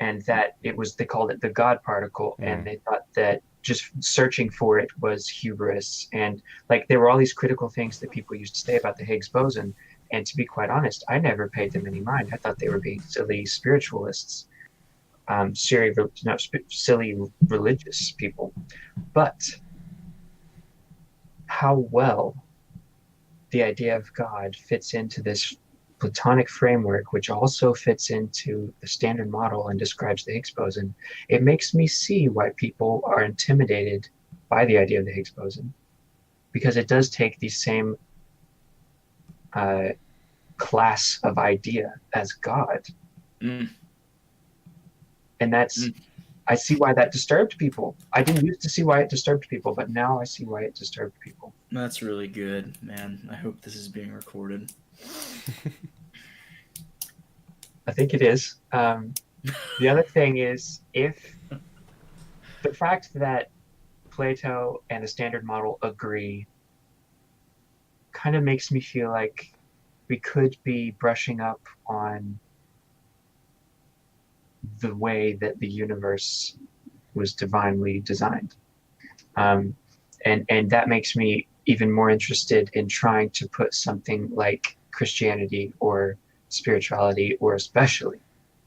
and that they called it the God particle, and they thought that just searching for it was hubris. And like there were all these critical things that people used to say about the Higgs boson. And to be quite honest, I never paid them any mind. I thought they were being silly spiritualists, silly religious people. But how well the idea of God fits into this Platonic framework, which also fits into the Standard Model and describes the Higgs boson, it makes me see why people are intimidated by the idea of the Higgs boson, because it does take the same class of idea as God. And I see why that disturbed people. I didn't used to see why it disturbed people, but now I see why it disturbed people. That's really good, man. I hope this is being recorded. I think it is. The other thing is, if the fact that Plato and the Standard Model agree kind of makes me feel like we could be brushing up on the way that the universe was divinely designed. And that makes me even more interested in trying to put something like Christianity or spirituality or especially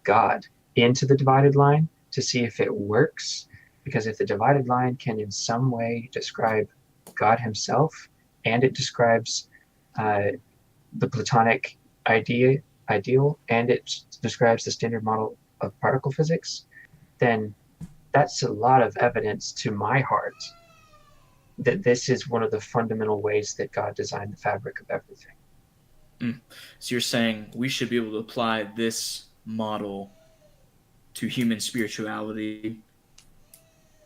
God into the divided line to see if it works. Because if the divided line can in some way describe God himself and it describes uh, the Platonic ideal and it describes the standard model of particle physics, then that's a lot of evidence to my heart that this is one of the fundamental ways that God designed the fabric of everything. So you're saying we should be able to apply this model to human spirituality,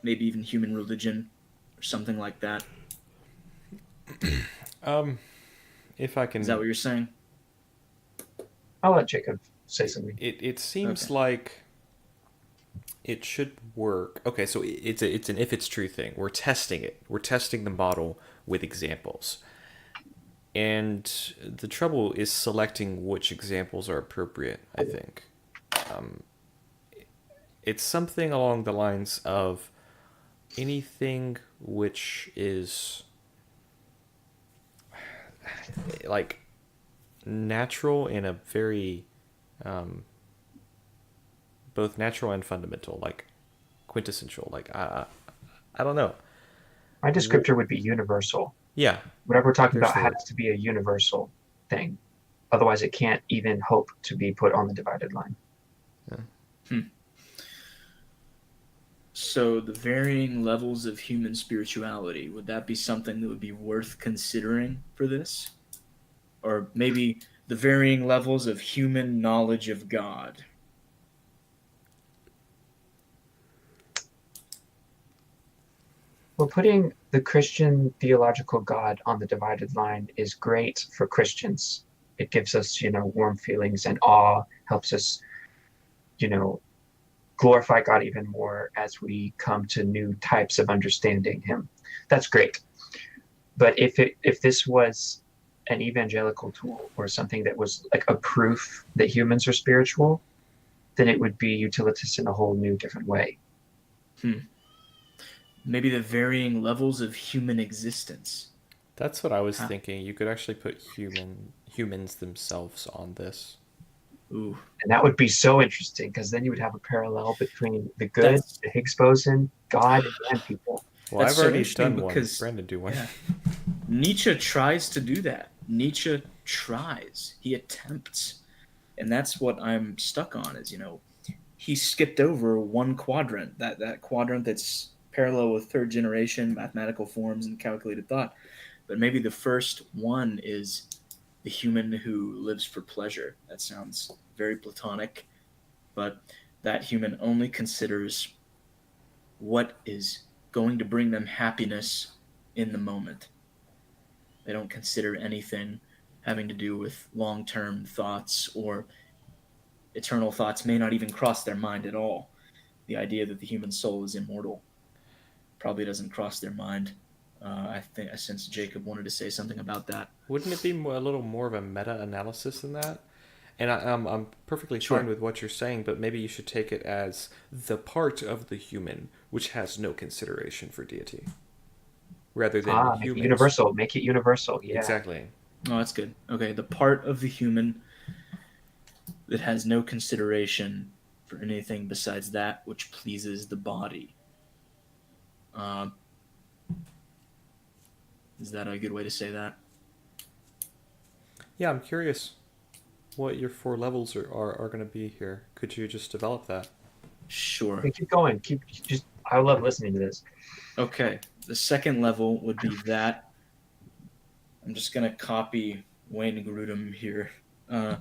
maybe even human religion, or something like that. Um, if I Is that can, what you're saying? I'll let Jacob say something. it seems Okay. like it should work. Okay, so it's an if it's true thing. We're testing it. We're testing the model with examples. And the trouble is selecting which examples are appropriate, I think. Um, it's something along the lines of anything which is like natural in a very um, both natural and fundamental, like quintessential. Like I don't know. My descriptor would be universal. Yeah, Whatever we're talking there's about the word. has to be a universal thing. Otherwise, it can't even hope to be put on the divided line. Yeah. Hmm. So the varying levels of human spirituality, would that be something that would be worth considering for this? Or maybe the varying levels of human knowledge of God. Well, putting the Christian theological God on the divided line is great for Christians. It gives us, warm feelings and awe, helps us, you know, glorify God even more as we come to new types of understanding Him. That's great. But if this was an evangelical tool or something that was like a proof that humans are spiritual, then it would be utilitarian in a whole new different way. Hmm. Maybe the varying levels of human existence. That's what I was Huh. thinking. You could actually put humans themselves on this. Ooh, And that would be so interesting because then you would have a parallel between the good, that's the Higgs boson, God, and people. Well, that's I've so already interesting done one. because Brandon, do one. yeah, Nietzsche tries to do that. Nietzsche tries. He attempts, and that's what I'm stuck on. Is he skipped over one quadrant, that quadrant that's parallel with third generation mathematical forms and calculated thought. But maybe the first one is the human who lives for pleasure. That sounds very platonic, but that human only considers what is going to bring them happiness in the moment. They don't consider anything having to do with long term thoughts, or eternal thoughts may not even cross their mind at all. The idea that the human soul is immortal probably doesn't cross their mind. I sense Jacob wanted to say something about that. Wouldn't it be a little more of a meta-analysis than that? And I'm perfectly fine Sure. with what you're saying, but maybe you should take it as the part of the human which has no consideration for deity, rather than Ah, make it humans. universal. Make it universal. Yeah. Exactly. Oh, that's good. Okay, the part of the human that has no consideration for anything besides that which pleases the body. Uh, is that a good way to say that? Yeah, I'm curious what your four levels are going to be here. Could you just develop that? Sure. Okay, keep going. Keep just. I love listening to this. Okay, the second level would be that. I'm just going to copy Wayne Grudem here, uh,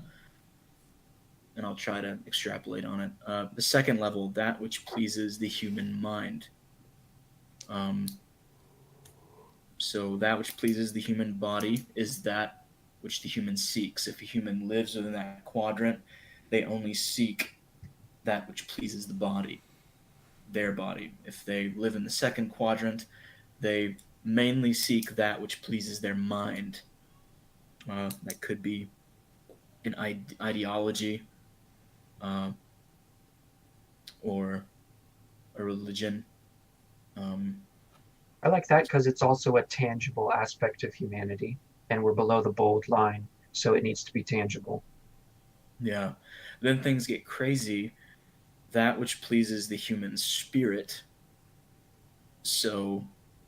and I'll try to extrapolate on it. The second level, that which pleases the human mind. Um, So that which pleases the human body is that which the human seeks. If a human lives within that quadrant, they only seek that which pleases the body, their body. If they live in the second quadrant, they mainly seek that which pleases their mind. That could be an ideology, uh, or a religion. Um, I like that because it's also a tangible aspect of humanity, and we're below the bold line. so it needs to be tangible. Yeah. Then things get crazy. That which pleases the human spirit. So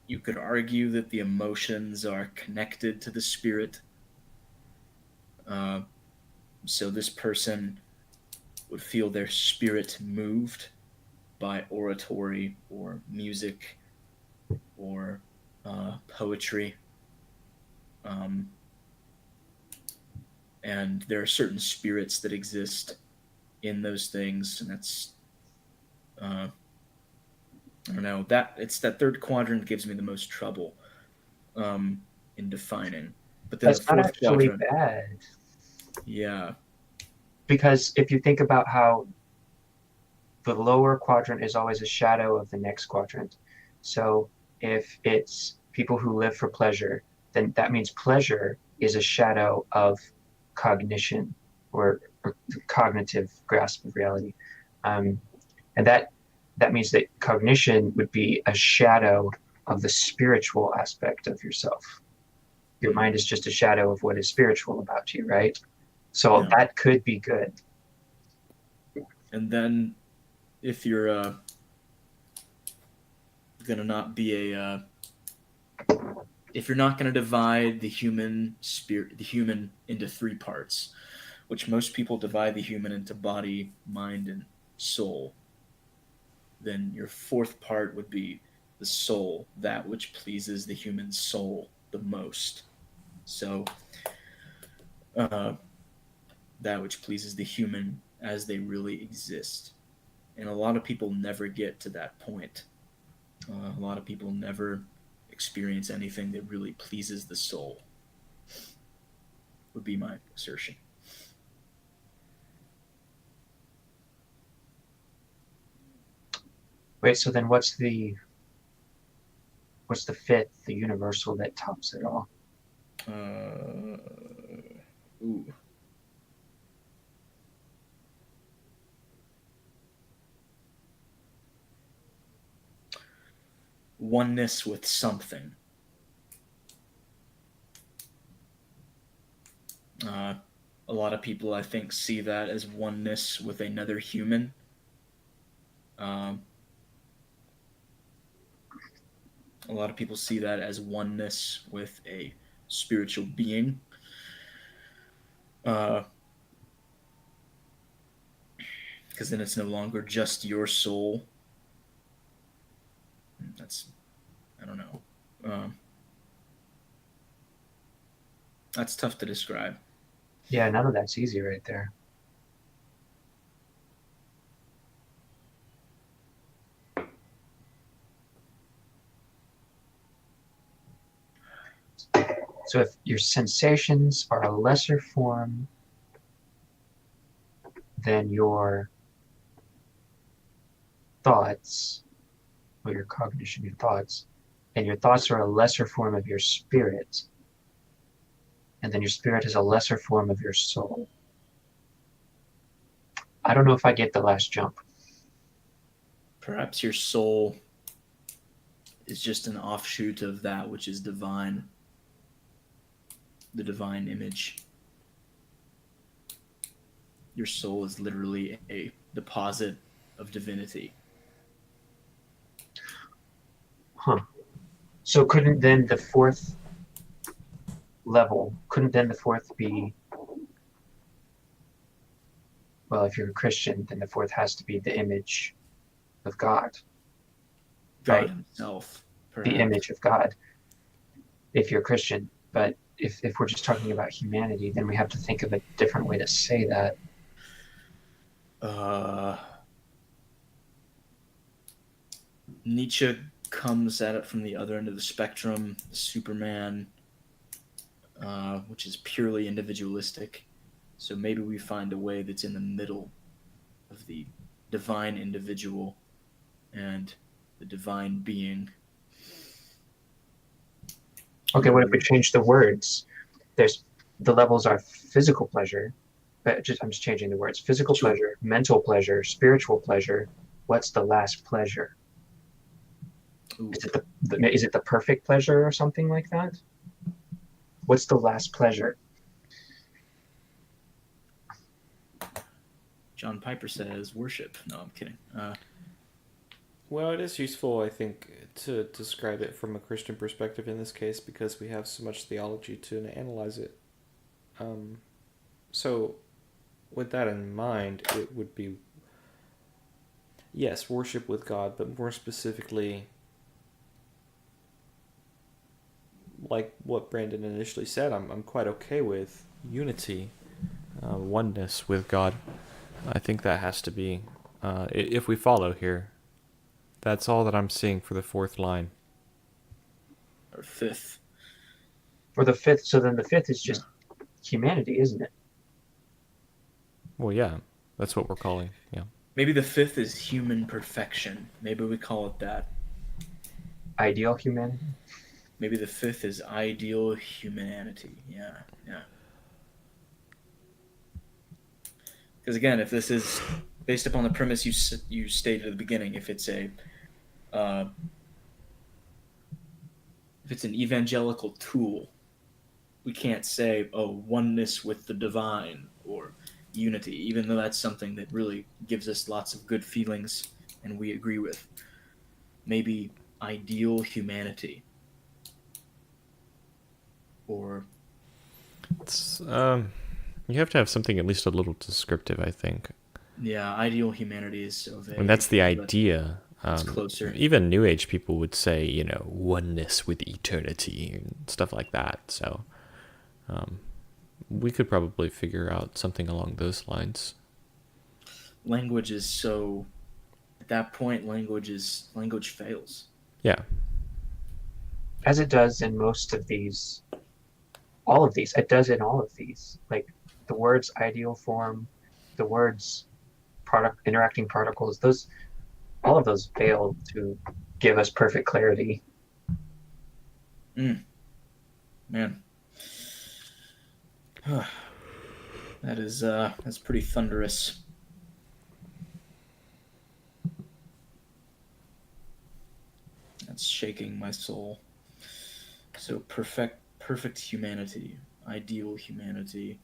you could argue that the emotions are connected to the spirit. Uh, so this person would feel their spirit moved by oratory or music or poetry. Um, and there are certain spirits that exist in those things, and that's I don't know, that it's that third quadrant gives me the most trouble um, in defining. But then the That's not fourth actually quadrant, bad, yeah, because if you think about how the lower quadrant is always a shadow of the next quadrant. So if it's people who live for pleasure, then that means pleasure is a shadow of cognition or cognitive grasp of reality. Um, and that means that cognition would be a shadow of the spiritual aspect of yourself. Your mm, mind is just a shadow of what is spiritual about you, right? So yeah. that could be good. And then if you're gonna not be a if you're not gonna divide the human spirit, the human into three parts, which most people divide the human into body, mind, and soul, then your fourth part would be the soul, that which pleases the human soul the most. So, uh, that which pleases the human as they really exist. And a lot of people never get to that point. A lot of people never experience anything that really pleases the soul, would be my assertion. Wait, so then what's the fifth, the universal that tops it all? Uh, ooh. Oneness with something. Uh, a lot of people, I think, see that as oneness with another human. Um, a lot of people see that as oneness with a spiritual being. Because then it's no longer just your soul. That's, I don't know. Um, that's tough to describe. Yeah, none of that's easy right there. So if your sensations are a lesser form than your thoughts, or your cognition, your thoughts, and your thoughts are a lesser form of your spirit, and then your spirit is a lesser form of your soul. I don't know if I get the last jump. Perhaps your soul is just an offshoot of that which is divine, the divine image. Your soul is literally a deposit of divinity. Huh. So couldn't then the fourth be, well, if you're a Christian, then the fourth has to be the image of God, God right? Himself, The perhaps. image of God, if you're a Christian. But if we're just talking about humanity, then we have to think of a different way to say that. Uh, Nietzsche comes at it from the other end of the spectrum, Superman, which is purely individualistic. So maybe we find a way that's in the middle of the divine individual and the divine being. Okay, what if we change the words? There's the levels are physical pleasure, but I'm just changing the words. Physical Sure. pleasure, mental pleasure, spiritual pleasure. What's the last pleasure? Ooh. Is it the perfect pleasure or something like that? What's the last pleasure? John Piper says worship. No, I'm kidding. Well, it is useful, I think, to describe it from a Christian perspective in this case because we have so much theology to analyze it. Um, so, with that in mind, it would be, yes, worship with God, but more specifically, like what Brandon initially said, I'm quite okay with unity, oneness with God. I think that has to be, if we follow here, that's all that I'm seeing for the fourth line. Or fifth. Or the fifth. So then the fifth is just humanity, isn't it? Well, yeah, that's what we're calling, yeah. Maybe the fifth is human perfection. Maybe we call it that. Ideal humanity. Maybe the fifth is ideal humanity. Yeah, yeah. Because again, if this is based upon the premise you stated at the beginning, if it's uh, an evangelical tool, we can't say, oh, oneness with the divine or unity, even though that's something that really gives us lots of good feelings and we agree with. Maybe ideal humanity. Or It's, you have to have something at least a little descriptive, I think. yeah, ideal humanity is so vague. And that's the idea. It's closer. Even New Age people would say, oneness with eternity and stuff like that. So we could probably figure out something along those lines. Language is so. At that point, language fails. Yeah. As it does in most of these, all of these. It does in all of these. Like the words ideal form, the words interacting particles, those, all of those fail to give us perfect clarity. Man. That's pretty thunderous. That's shaking my soul. So perfect humanity, ideal humanity.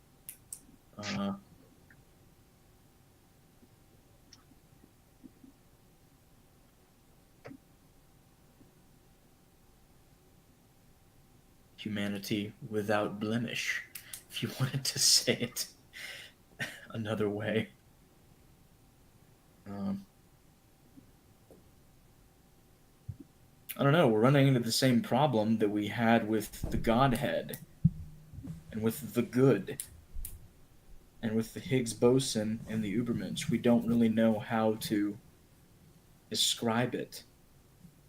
Humanity without blemish, if you wanted to say it another way. I don't know, we're running into the same problem that we had with the Godhead, and with the good, and with the Higgs boson and the Ubermensch. We don't really know how to describe it,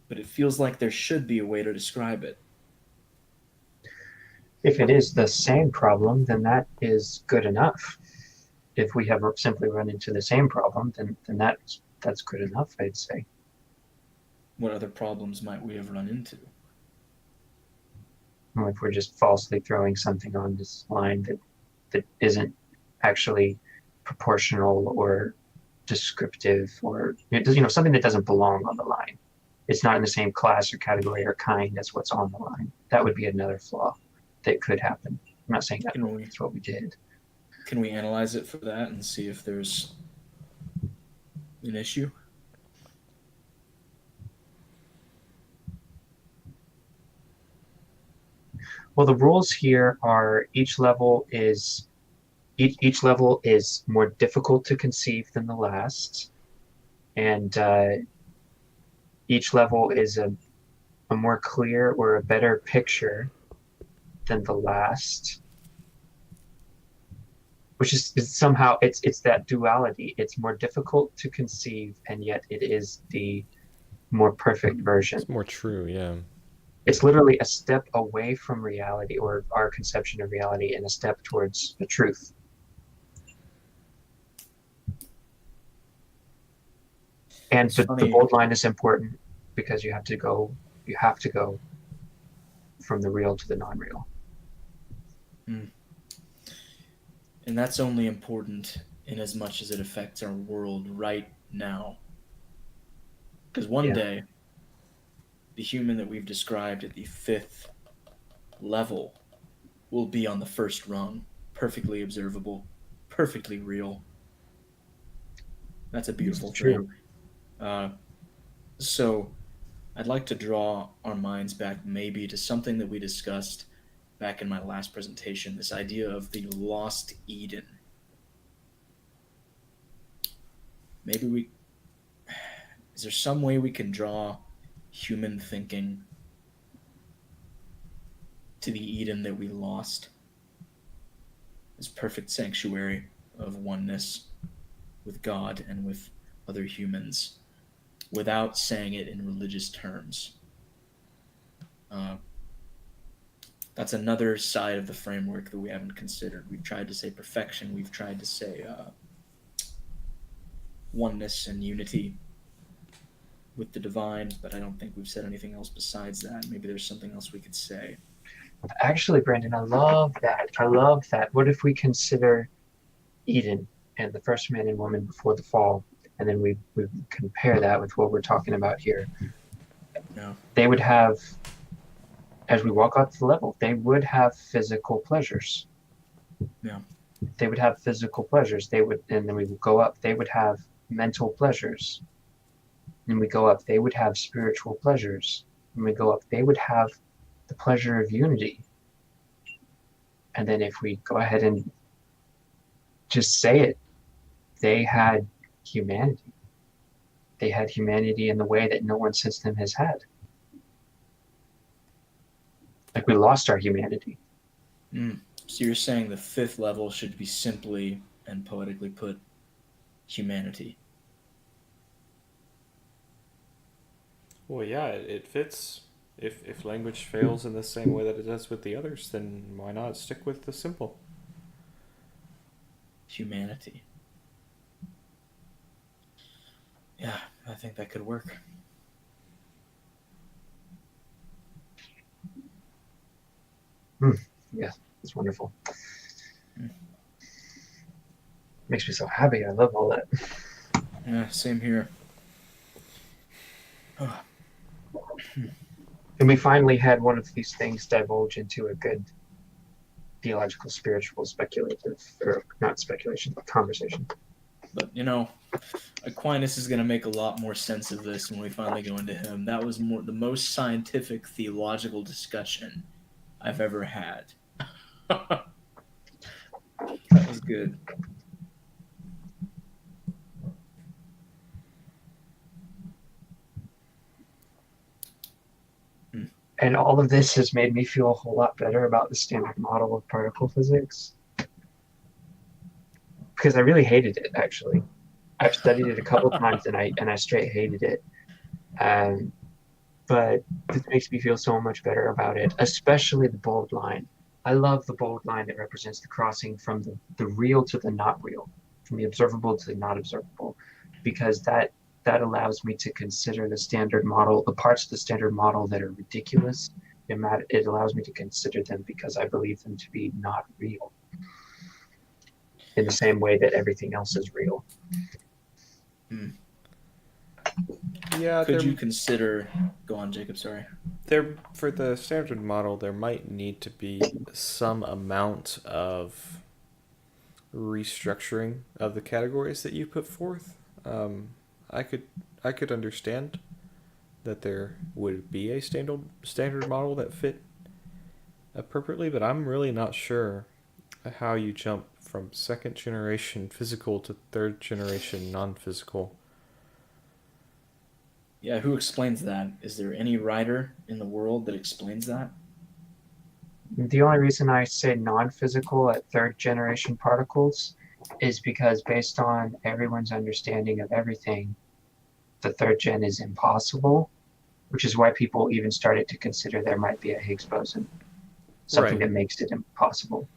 but it feels like there should be a way to describe it. If it is the same problem, then that is good enough. If we have simply run into the same problem, then that's good enough, I'd say. What other problems might we have run into? Or if we're just falsely throwing something on this line that isn't actually proportional or descriptive, or something that doesn't belong on the line. It's not in the same class or category or kind as what's on the line. That would be another flaw that could happen. I'm not saying that's what we did. Can we analyze it for that and see if there's an issue? Well, the rules here are each level is more difficult to conceive than the last, and each level is a more clear or a better picture than the last, which is somehow it's that duality. It's more difficult to conceive, and yet it is the more perfect version. It's more true, yeah. It's literally a step away from reality or our conception of reality and a step towards the truth. And the bold line is important because you have to go from the real to the non-real. And that's only important in as much as it affects our world right now. Because one day, the human that we've described at the fifth level will be on the first rung, perfectly observable, perfectly real. That's a beautiful It's thing. true. Uh, so I'd like to draw our minds back maybe to something that we discussed back in my last presentation, this idea of the lost Eden. Maybe we is there some way we can draw human thinking to the Eden that we lost? This perfect sanctuary of oneness with God and with other humans without saying it in religious terms. Uh, that's another side of the framework that we haven't considered. We've tried to say perfection, we've tried to say oneness and unity with the divine, but I don't think we've said anything else besides that. Maybe there's something else we could say. Actually, Brandon, I love that. I love that. What if we consider Eden and the first man and woman before the fall, and then we compare that with what we're talking about here? No. They would have, as we walk up the level, they would have physical pleasures. Yeah. They would have physical pleasures. They would, and then we would go up. They would have mental pleasures. And we go up. They would have spiritual pleasures. When we go up, they would have the pleasure of unity. And then if we go ahead and just say it, they had humanity. They had humanity in the way that no one since them has had. Like we lost our humanity. So you're saying the fifth level should be simply and poetically put humanity. Well, yeah, it fits. If language fails in the same way that it does with the others, then why not stick with the simple? Humanity. Yeah, I think that could work. Yeah, it's wonderful. Makes me so happy. I love all that. Yeah, same here. And we finally had one of these things divulge into a good theological, spiritual, speculative, or not speculation, but conversation. But, Aquinas is going to make a lot more sense of this when we finally go into him. That was the most scientific theological discussion I've ever had. That was good. And all of this has made me feel a whole lot better about the standard model of particle physics. Because I really hated it, actually. I've studied it a couple times and I straight hated it. But this makes me feel so much better about it, especially the bold line. I love the bold line that represents the crossing from the real to the not real, from the observable to the not observable, because that allows me to consider the standard model, the parts of the standard model that are ridiculous. It allows me to consider them because I believe them to be not real, in the same way that everything else is real. Yeah, Could you consider... Go on, Jacob, sorry. there for the standard model, there might need to be some amount of restructuring of the categories that you put forth. I could understand that there would be a standard model that fit appropriately, but I'm really not sure how you jump from second generation physical to third generation non-physical. Yeah, who explains that? Is there any writer in the world that explains that? The only reason I say non-physical at third generation particles is because based on everyone's understanding of everything, the third gen is impossible, which is why people even started to consider there might be a Higgs boson, something Right. that makes it impossible.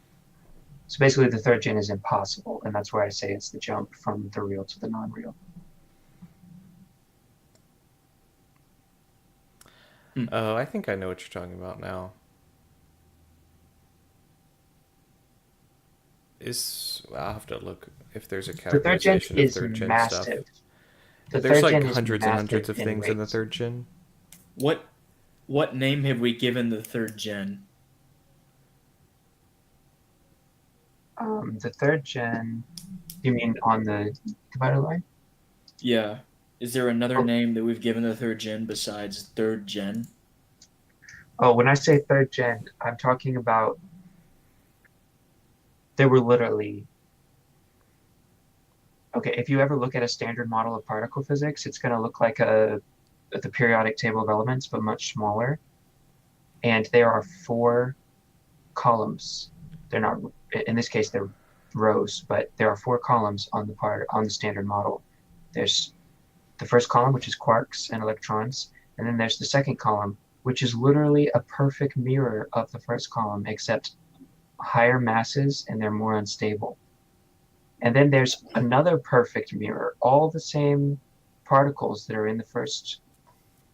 So basically the third gen is impossible, and that's why I say it's the jump from the real to the non-real. Oh, I think I know what you're talking about now. I'll have to look if there's a The third gen categorization of is third gen stuff. massive. The There's third like gen is hundreds and hundreds massive of in things in the weight. third gen. What name have we given the third gen? The third gen, you mean on the divider line? Yeah. Is there another Oh, name that we've given the third gen besides third gen? oh, when I say third gen, I'm talking about there were literally, okay, if you ever look at a standard model of particle physics, it's going to look like the periodic table of elements, but much smaller. And there are four columns. They're not, in this case, they're rows, but there are four columns on the standard model. There's the first column, which is quarks and electrons, and then there's the second column, which is literally a perfect mirror of the first column, except higher masses and they're more unstable. And then there's another perfect mirror. All the same particles that are in the first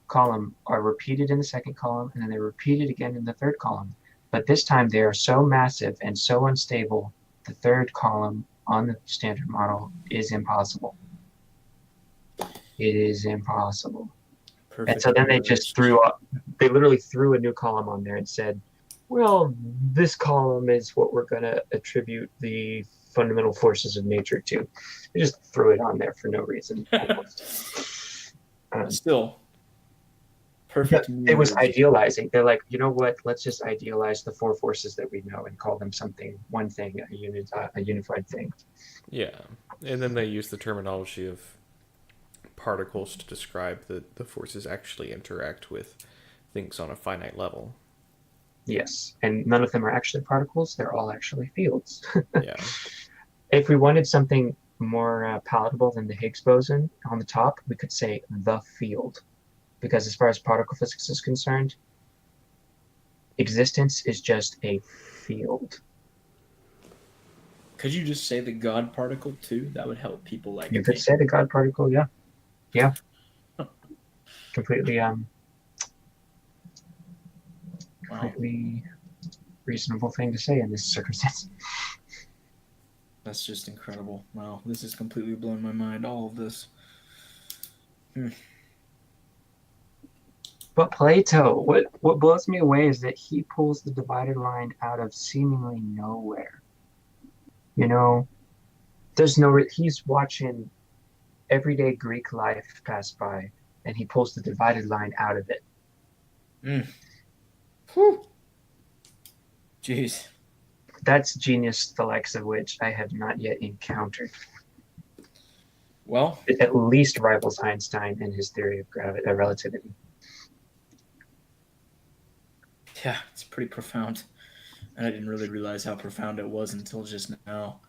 column are repeated in the second column, and then they're repeated again in the third column. But this time they are so massive and so unstable, the third column on the standard model is impossible. It is impossible. And Perfect so then mirrors. they literally threw a new column on there and said, well, this column is what we're going to attribute the fundamental forces of nature to. They just threw it on there for no reason, almost. Still, Yeah, perfect it was mirrors. idealizing. They're like, you know what? Let's just idealize the four forces that we know and call them something, one thing, a unified thing. Yeah. And then they use the terminology of particles to describe the forces actually interact with things on a finite level. Yes, and none of them are actually particles. They're all actually fields. Yeah. If we wanted something more palatable than the Higgs boson on the top, we could say the field. Because as far as particle physics is concerned, existence is just a field. Could you just say the God particle too? That would help people like You could me. say the God particle, yeah. Yeah, completely Wow, completely reasonable thing to say in this circumstance. that's just incredible. Wow, this has completely blown my mind. All of this. Hmm. But Plato, what blows me away is that he pulls the divided line out of seemingly nowhere. You know, there's no he's watching everyday Greek life pass by, and he pulls the divided line out of it. Mm. Whew. Jeez. That's genius, the likes of which I have not yet encountered. Well, It at least rivals Einstein and his theory of relativity. yeah, it's pretty profound. And I didn't really realize how profound it was until just now.